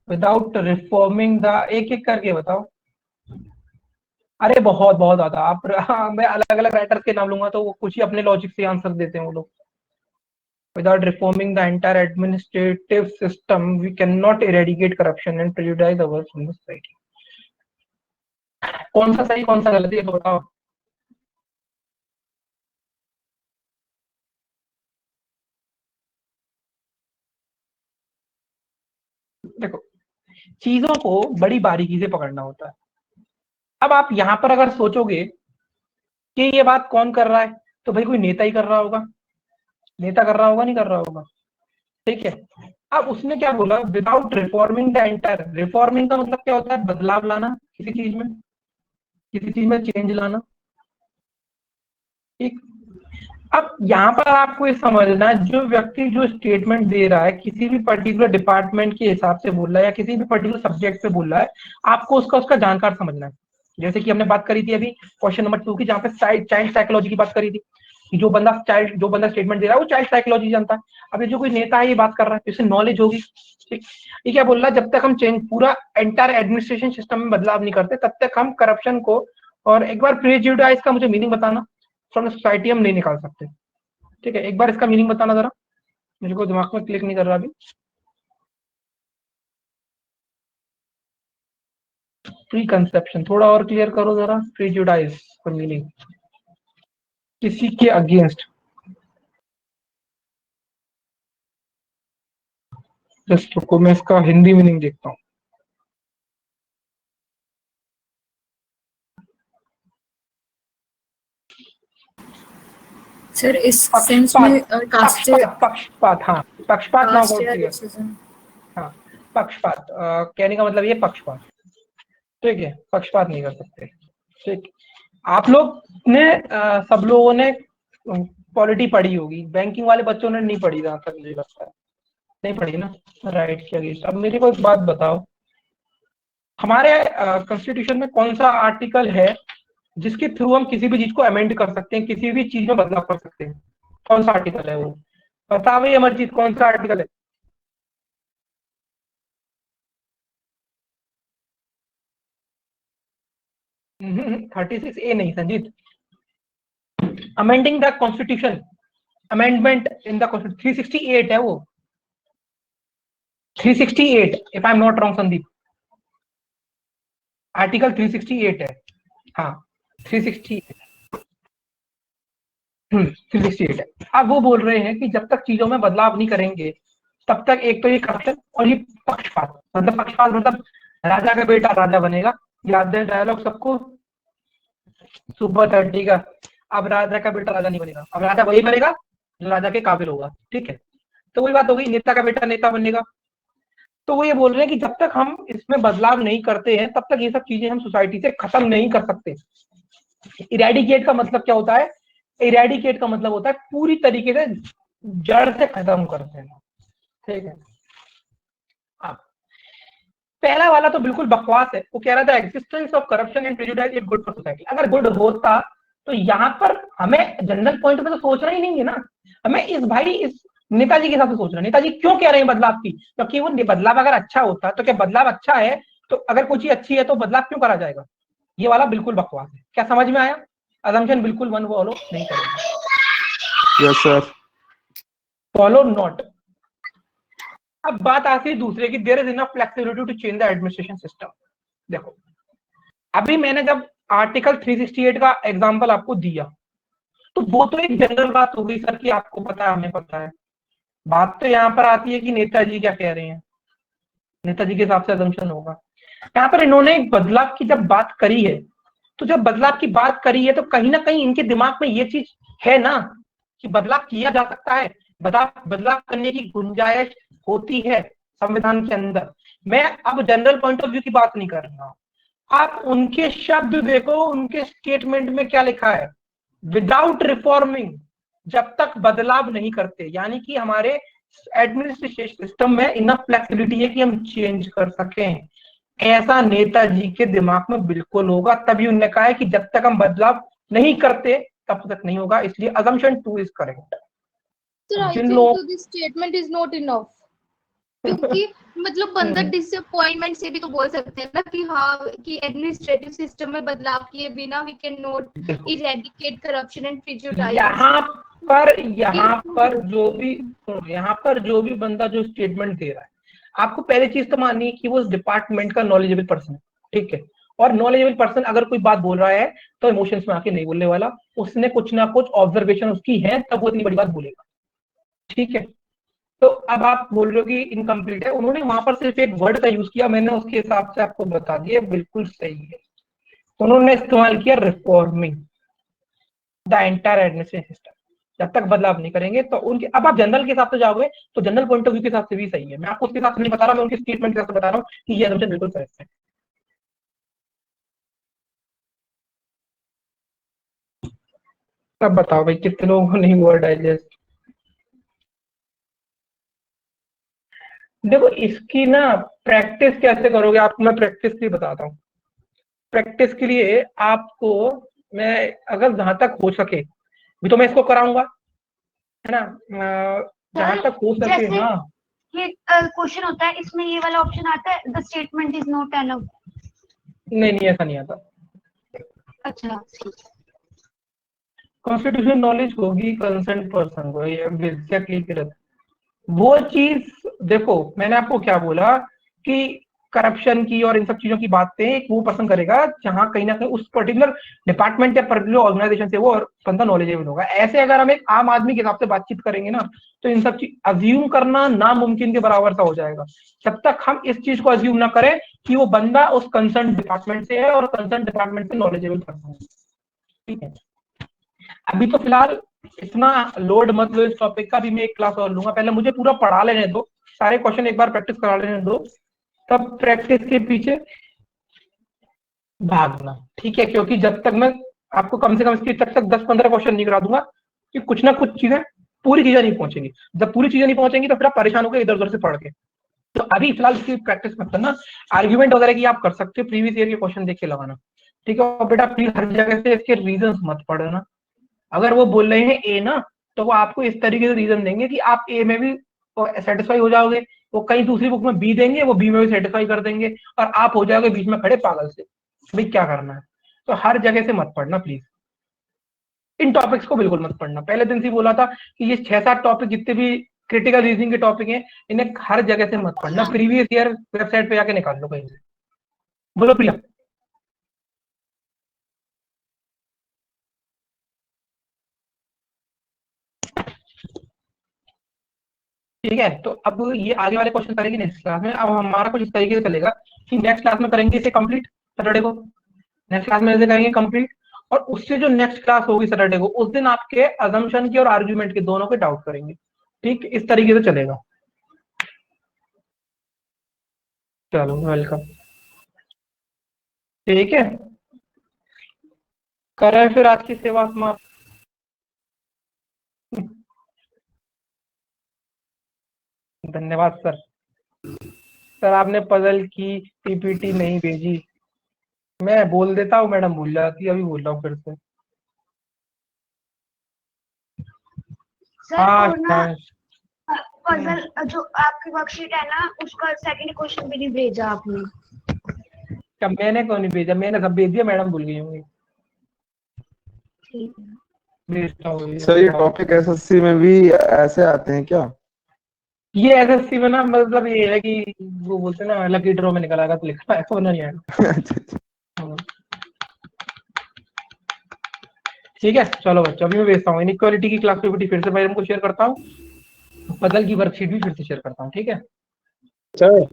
विदाउट रिफॉर्मिंग द, एक एक करके बताओ। अरे बहुत बहुत ज्यादा आप मैं अलग अलग राइटर्स के नाम लूंगा तो वो कुछ ही अपने लॉजिक से आंसर देते हैं वो लोग। Without reforming the entire administrative system, we cannot eradicate corruption and prejudice others in the society. कौन सा सही कौन सा गलत है तो बताओ। देखो, चीजों को बड़ी बारीकी से पकड़ना होता है। अब आप यहाँ पर अगर सोचोगे कि ये बात कौन कर रहा है, तो भाई कोई नेता ही कर रहा होगा, नेता कर रहा होगा, नहीं कर रहा होगा, ठीक है। अब उसने क्या बोला, without reforming the entire. Reforming का मतलब क्या होता है, बदलाव लाना किसी चीज में चेंज लाना, ठीक। अब यहाँ पर आपको ये समझना, जो व्यक्ति जो स्टेटमेंट दे रहा है किसी भी पर्टिकुलर डिपार्टमेंट के हिसाब से बोल रहा है या किसी भी पर्टिकुलर सब्जेक्ट पे बोल रहा है, आपको उसका जानकार समझना है। जैसे कि हमने बात करी थी अभी क्वेश्चन नंबर 2 की, जहाँ पे चाइल्ड साइकोलॉजी की बात करी थी कि जो बंदा स्टेटमेंट दे रहा है वो चाइल्ड साइकोलॉजी जानता है। अब ये जो कोई नेता है ये बात कर रहा है, जिससे नॉलेज होगी, ठीक। ये क्या बोल रहा है, जब तक हम चेंज पूरा एंटायर एडमिनिस्ट्रेशन सिस्टम में बदलाव नहीं करते तब तक हम करप्शन को, और एक बार प्रेजुडिस का मुझे मीनिंग बताना, फ्रॉम सोसाइटी हम नहीं निकाल सकते, ठीक है। एक बार इसका मीनिंग बताना जरा, मुझे को दिमाग में क्लिक नहीं कर रहा अभी। प्री कंसेप्शन थोड़ा और क्लियर करो जरा, प्रेजुडिस का मीनिंग किसी के अगेंस्ट। जस्ट रुको मैं इसका हिंदी मीनिंग देखता हूँ। सर इस सेंस में पक्षपात, हाँ पक्षपात ना हो, हाँ पक्षपात कहने का मतलब ये पक्षपात, ठीक है, पक्षपात नहीं कर सकते, ठीक। आप लोग ने सब लोगों ने पॉलिटी पढ़ी होगी, बैंकिंग वाले बच्चों ने नहीं पढ़ी, जहां तक मुझे लगता है नहीं पढ़ी ना, राइट के अगेंस्ट। अब मेरे को एक बात बताओ, हमारे कॉन्स्टिट्यूशन में कौन सा आर्टिकल है जिसके थ्रू हम किसी भी चीज को अमेंड कर सकते हैं, किसी भी चीज में बदलाव कर सकते हैं? कौन सा आर्टिकल है वो, बताओ भाई अमरजीत, कौन सा आर्टिकल है? हम्म, 36A नहीं Sanjeet, amending the constitution, amendment in the constitution 368 है वो, 368 if I am not wrong Sandeep, article 368 है, हाँ 368 है। अब वो बोल रहे हैं कि जब तक चीजों में बदलाव नहीं करेंगे तब तक एक तो ये करप्शन और ये पक्षपात, मतलब पक्षपात मतलब राजा का बेटा राजा बनेगा, याद है डायलॉग सबको, सुपर 30 का। अब राजा का बेटा राजा नहीं बनेगा, अब राजा वही बनेगा जो राजा के काबिल होगा, ठीक है। तो वही बात हो गई, नेता का बेटा नेता बनेगा। तो वो ये बोल रहे हैं कि जब तक हम इसमें बदलाव नहीं करते हैं तब तक ये सब चीजें हम सोसाइटी से खत्म नहीं कर सकते। इरेडिकेट का मतलब क्या होता है, इरेडिकेट का मतलब होता है पूरी तरीके से जड़ से खत्म कर देना, ठीक है। अब पहला वाला तो बिल्कुल बकवास है, वो कह रहा था existence of corruption and prejudice is good for society. अगर गुड होता तो यहाँ पर हमें जनरल पॉइंट में तो सोचना ही नहीं है ना, हमें इस नेताजी के हिसाब से सोचना, नेताजी क्यों कह रहे हैं बदलाव की, क्योंकि वो बदलाव अगर अच्छा होता तो क्या बदलाव अच्छा है, तो अगर कोई चीज अच्छी है तो बदलाव क्यों करा जाएगा। ये वाला बिल्कुल बकवास है। क्या समझ में आया? असम्पशन बिल्कुल वन फॉलो नहीं करेंगे। Yes sir. Follow not. अब बात आती है दूसरे की, there is enough flexibility to change the administration system. देखो अभी मैंने जब आर्टिकल 368 का एग्जांपल आपको दिया तो वो तो एक जनरल बात हो गई सर कि आपको पता है हमें पता है। बात तो यहाँ पर आती है कि नेताजी क्या कह रहे हैं, नेताजी के हिसाब से असम्पशन होगा। यहाँ पर इन्होंने बदलाव की जब बात करी है, तो जब बदलाव की बात करी है तो कहीं ना कहीं इनके दिमाग में ये चीज है ना कि बदलाव किया जा सकता है, बदलाव करने की गुंजाइश होती है संविधान के अंदर। मैं अब जनरल पॉइंट ऑफ व्यू की बात नहीं कर रहा हूं, आप उनके शब्द देखो, उनके स्टेटमेंट में क्या लिखा है, विदाउट रिफॉर्मिंग, जब तक बदलाव नहीं करते, यानी कि हमारे एडमिनिस्ट्रेशन सिस्टम में इनफ फ्लेक्सिबिलिटी है कि हम चेंज कर सकें। ऐसा नेताजी के दिमाग में बिल्कुल होगा, तभी उन्होंने कहा है कि जब तक हम बदलाव नहीं करते तब तक नहीं होगा। इसलिए assumption 2 is correct. Sir, I जिन think लोग so this statement is not enough. क्योंकि मतलब बंदा डिसअपॉइंटमेंट से भी तो बोल सकते हैं ना कि हाँ कि एडमिनिस्ट्रेटिव सिस्टम में बदलाव किए बिना we can not eradicate corruption and prejudice. यहाँ पर जो भी बंदा जो स्टेटमेंट दे रहा है, आपको पहली चीज तो माननी है कि वो उस डिपार्टमेंट का नॉलेजेबल पर्सन है, ठीक है। और नॉलेजेबल पर्सन अगर कोई बात बोल रहा है तो इमोशंस में आके नहीं बोलने वाला, उसने कुछ ना कुछ ऑब्जर्वेशन उसकी है तब वो इतनी बड़ी बात बोलेगा, ठीक है। तो अब आप बोल रहे हो कि इनकम्प्लीट है, उन्होंने वहां पर सिर्फ एक वर्ड का यूज किया, मैंने उसके हिसाब से आपको बता दिया, बिल्कुल सही है। उन्होंने इस्तेमाल किया reforming the entire administration system. जब तक बदलाव नहीं करेंगे तो उनके, अब आप जनरल के हिसाब से जाओगे तो जनरल पॉइंट ऑफ व्यू के हिसाब से भी सही है, मैं आपको उसके हिसाब से नहीं बता रहा, मैं उनके स्टेटमेंट के हिसाब से बता रहा हूँ कि ये असम्पशन बिल्कुल करेक्ट है। अब बताओ भाई कितने लोगों को नहीं हुआ डाइजेस्ट। देखो इसकी ना प्रैक्टिस कैसे करोगे, आपको मैं प्रैक्टिस के लिए बताता हूँ। प्रैक्टिस के लिए आपको मैं अगर जहां तक हो सके भी तो मैं इसको कराऊंगा, है ना, जहां तक हो सके। जैसे हाँ ये क्वेश्चन होता है, इसमें ये वाला ऑप्शन आता है, the statement is not allowed. नहीं ऐसा नहीं आता। अच्छा कॉन्स्टिट्यूशन नॉलेज होगी कंसर्न पर्सन को, ये एग्जैक्टली वो चीज। देखो मैंने आपको क्या बोला कि करप्शन की और इन सब चीजों की बातें एक वो पसंद करेगा जहां कहीं ना कहीं उस पर्टिकुलर डिपार्टमेंट या पर्टिकुलर ऑर्गेनाइजेशन से वो और बंदा नॉलेजेबल होगा। ऐसे अगर हम एक आम आदमी के हिसाब से बातचीत करेंगे ना तो इन सब चीज अज्यूम करना नामुमकिन के बराबर सा हो जाएगा। जब तक हम इस चीज को अज्यूम ना करें कि वो बंदा उस कंसर्न डिपार्टमेंट से है और कंसर्न डिपार्टमेंट से नॉलेजेबल पर्सन है, ठीक है। अभी तो फिलहाल इतना लोड मत लो इस टॉपिक का, भी मैं एक क्लास और लूंगा, पहले मुझे पूरा पढ़ा लेने दो, सारे क्वेश्चन एक बार प्रैक्टिस करा लेने दो, तब प्रैक्टिस के पीछे भागना, ठीक है। क्योंकि जब तक मैं आपको कम से कम इसकी तक 10-15 क्वेश्चन नहीं करा दूंगा कि कुछ ना कुछ चीजें, पूरी चीजें नहीं पहुंचेंगी। जब पूरी चीजें नहीं पहुंचेंगी तो फिर आप परेशान होकर इधर उधर से पढ़ के। तो अभी फिलहाल इसकी प्रैक्टिस मत करना। आर्ग्यूमेंट वगैरह की आप कर सकते हो, प्रीवियस ईयर के क्वेश्चन देख के लगाना, ठीक है। और बेटा प्लीज हर जगह से इसके रीजन मत पढ़ना। अगर वो बोल रहे हैं ए ना, तो वो आपको इस तरीके से रीजन देंगे कि आप ए में भी सेटिस्फाई हो जाओगे, वो कहीं दूसरी बुक में बी देंगे, वो बी में भी सेटिस्फाई कर देंगे, और आप हो जाओगे बीच में खड़े पागल से, भाई क्या करना है। तो हर जगह से मत पढ़ना प्लीज, इन टॉपिक्स को बिल्कुल मत पढ़ना। पहले दिन से बोला था कि ये 6-7 टॉपिक जितने भी क्रिटिकल रीजनिंग के टॉपिक हैं, इन्हें हर जगह से मत पढ़ना, प्रीवियस ईयर वेबसाइट पे जाके निकाल लो कहीं से। बोलो प्रिया। ठीक है, तो अब ये आगे वाले क्वेश्चन करेंगे नेक्स्ट क्लास में। अब हमारा कुछ इस तरीके से चलेगा कि नेक्स्ट क्लास में करेंगे इसे कंप्लीट, सैटरडे को नेक्स्ट क्लास में इसे करेंगे कंप्लीट, और उससे जो नेक्स्ट क्लास होगी सैटरडे को, उस दिन आपके अजम्पशन की और आर्ग्यूमेंट के दोनों के डाउट करेंगे, ठीक, इस तरीके से चलेगा। चलो वेलकम, ठीक है, करें फिर आज की सेवा समाप्त। धन्यवाद सर। सर आपने पजल की पीपीटी नहीं भेजी, मैं बोल देता हूँ, मैडम भूल जाती है, अभी बोल रहा हूँ फिर से। सर हाँ और ना पजल जो आपकी वर्कशीट है ना, उसका सेकंड क्वेश्चन भी नहीं भेजा आपने। क्या मैंने कौन नहीं भेजा? मैंने सब भेज दिया, मैडम भूल गई होंगी। ठीक है। भेजता हूँ सर ये टॉपिक एसएससी में भी ऐसे आते हैं क्या? ये एसएससी में ना, मतलब ये है कि वो बोलते हैं ना, लकी ड्रॉ में निकल आएगा तो लिखा है, तो नहीं आएगा। हाँ। ठीक है, चलो बच्चों, अभी मैं भेजता हूँ। इनइक्वालिटी की क्लास पीपीटी फिर से मैडम को शेयर करता हूँ, पजल की वर्कशीट भी फिर से शेयर करता हूँ। ठीक है सर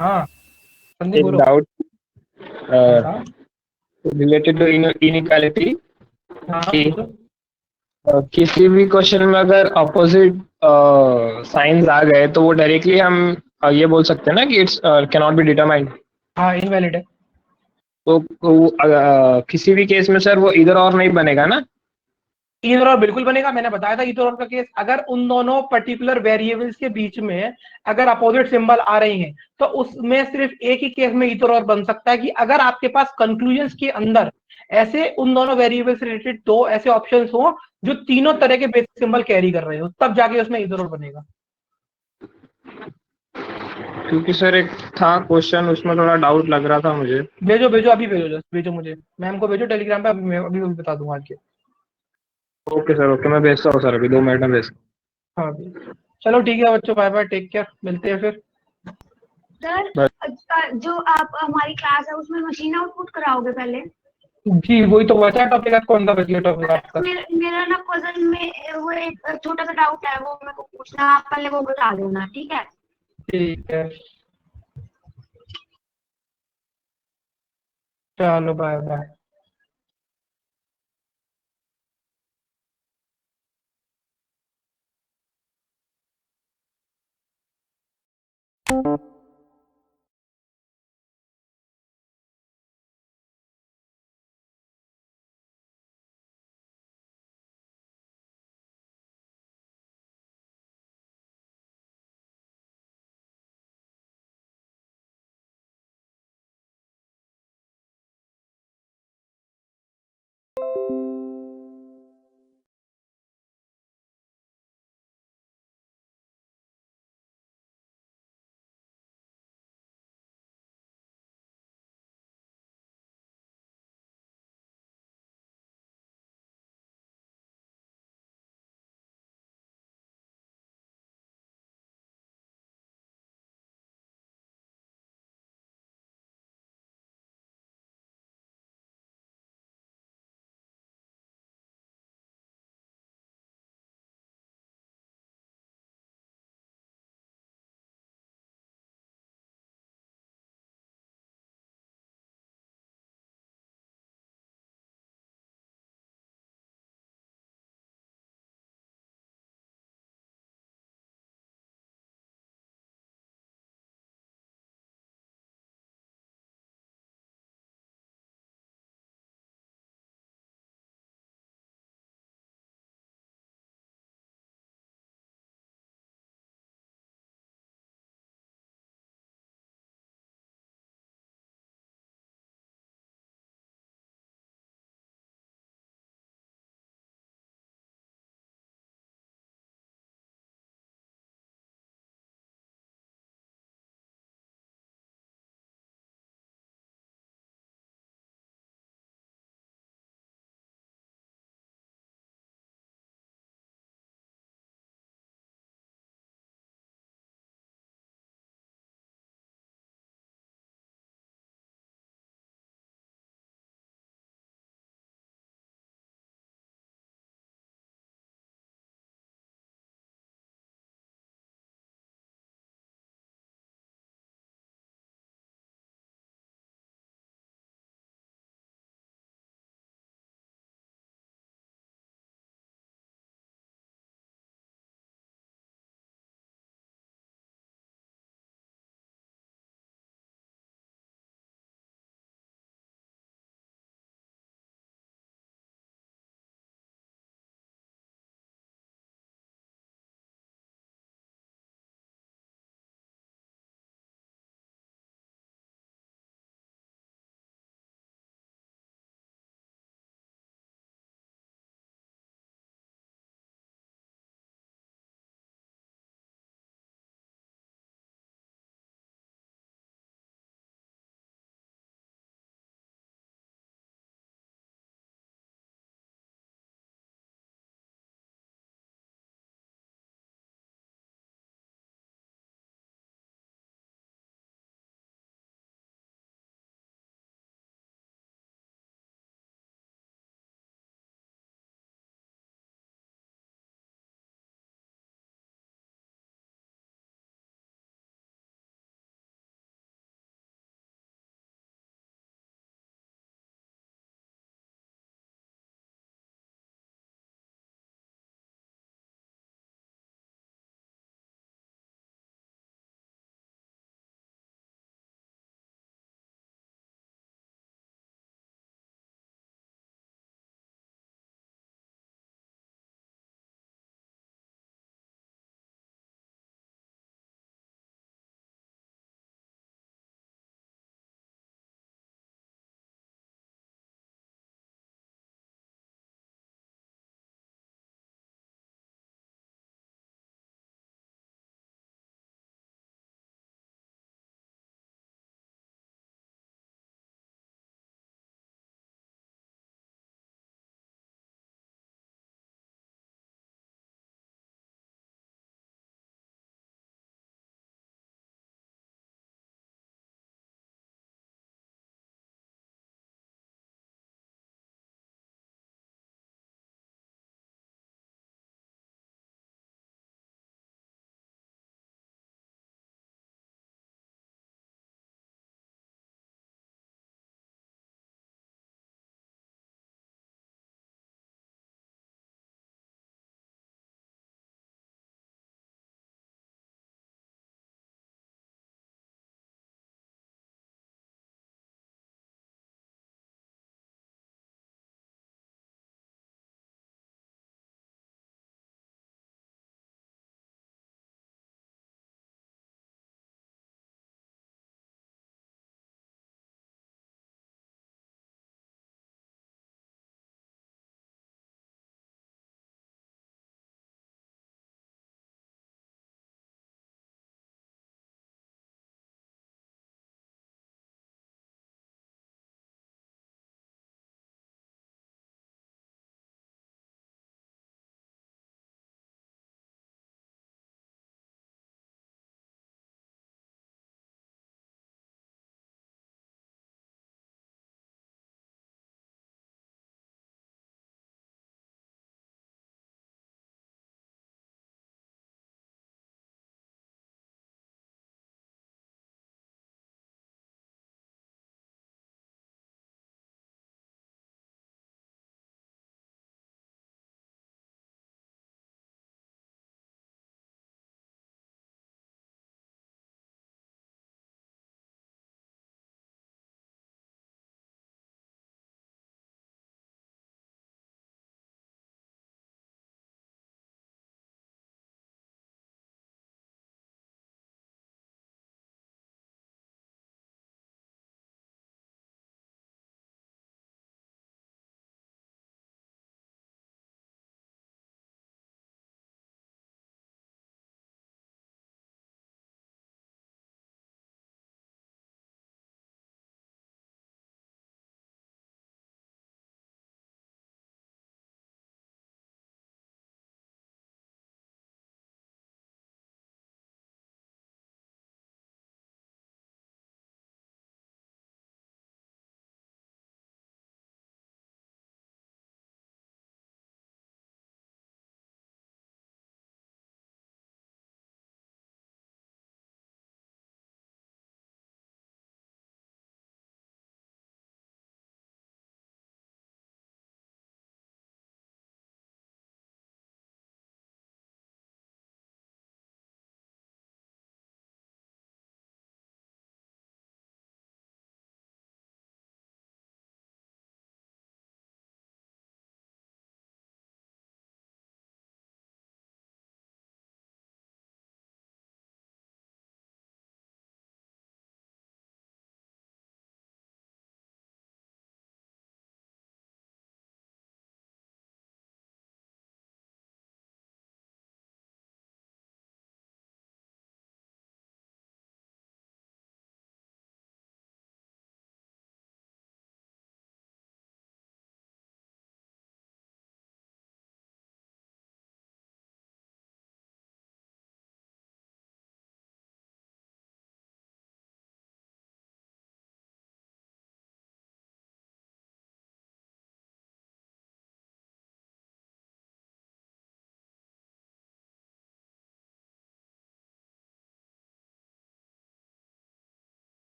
हाँ, संदीप एक बोलो। डाउट हाँ रिलेटेड टू इनइक्वालिटी हाँ, कि बोलो। किसी भी क्वेश्चन में अगर अपोजिट साइंस आ गए तो वो डायरेक्टली हम ये बोल सकते हैं ना कि it's can not be determined. हाँ, इनवैलिड है। तो किसी भी केस में सर वो इधर और नहीं बनेगा ना? इधर और बिल्कुल बनेगा। मैंने बताया था इधर और का केस, अगर उन दोनों पर्टिकुलर वेरिएबल्स के बीच में अगर अपोजिट सिंबल आ रही हैं तो उसमें सिर्फ एक ही केस में इधर और बन सकता है कि अगर आपके पास कंक्लूजन्स के अंदर ऐसे उन दोनों वेरिएबल से रिलेटेड दो ऐसे ऑप्शंस हो जो तीनों तरह के बेसिक सिंबल कैरी कर रहे हो, तब जाके उसमें इधर और बनेगा। क्योंकि सर एक था क्वेश्चन, उसमें थोड़ा डाउट लग रहा था मुझे। भेजो भेजो, अभी भेजो, जस्ट भेजो मुझे, मैम को भेजो टेलीग्राम पे, मैं अभी बता दूंगा आज के। ओके सर, ओके, मैं भेजता हूँ सर, अभी 2 मिनट में भेजता हाँ चलो ठीक है बच्चों, बाय बाय, टेक केयर, मिलते हैं फिर। सर जो आप हमारी क्लास है उसमें मशीन आउटपुट कराओगे पहले? जी वही तो बचा टॉपिक है, कौन सा बचा टॉपिक आपका? मेरा ना पजल में वो एक छोटा सा डाउट है, वो मेरे को पूछना, आप पहले वो बता देना। ठीक है? ठीक है, चलो बाय बाय।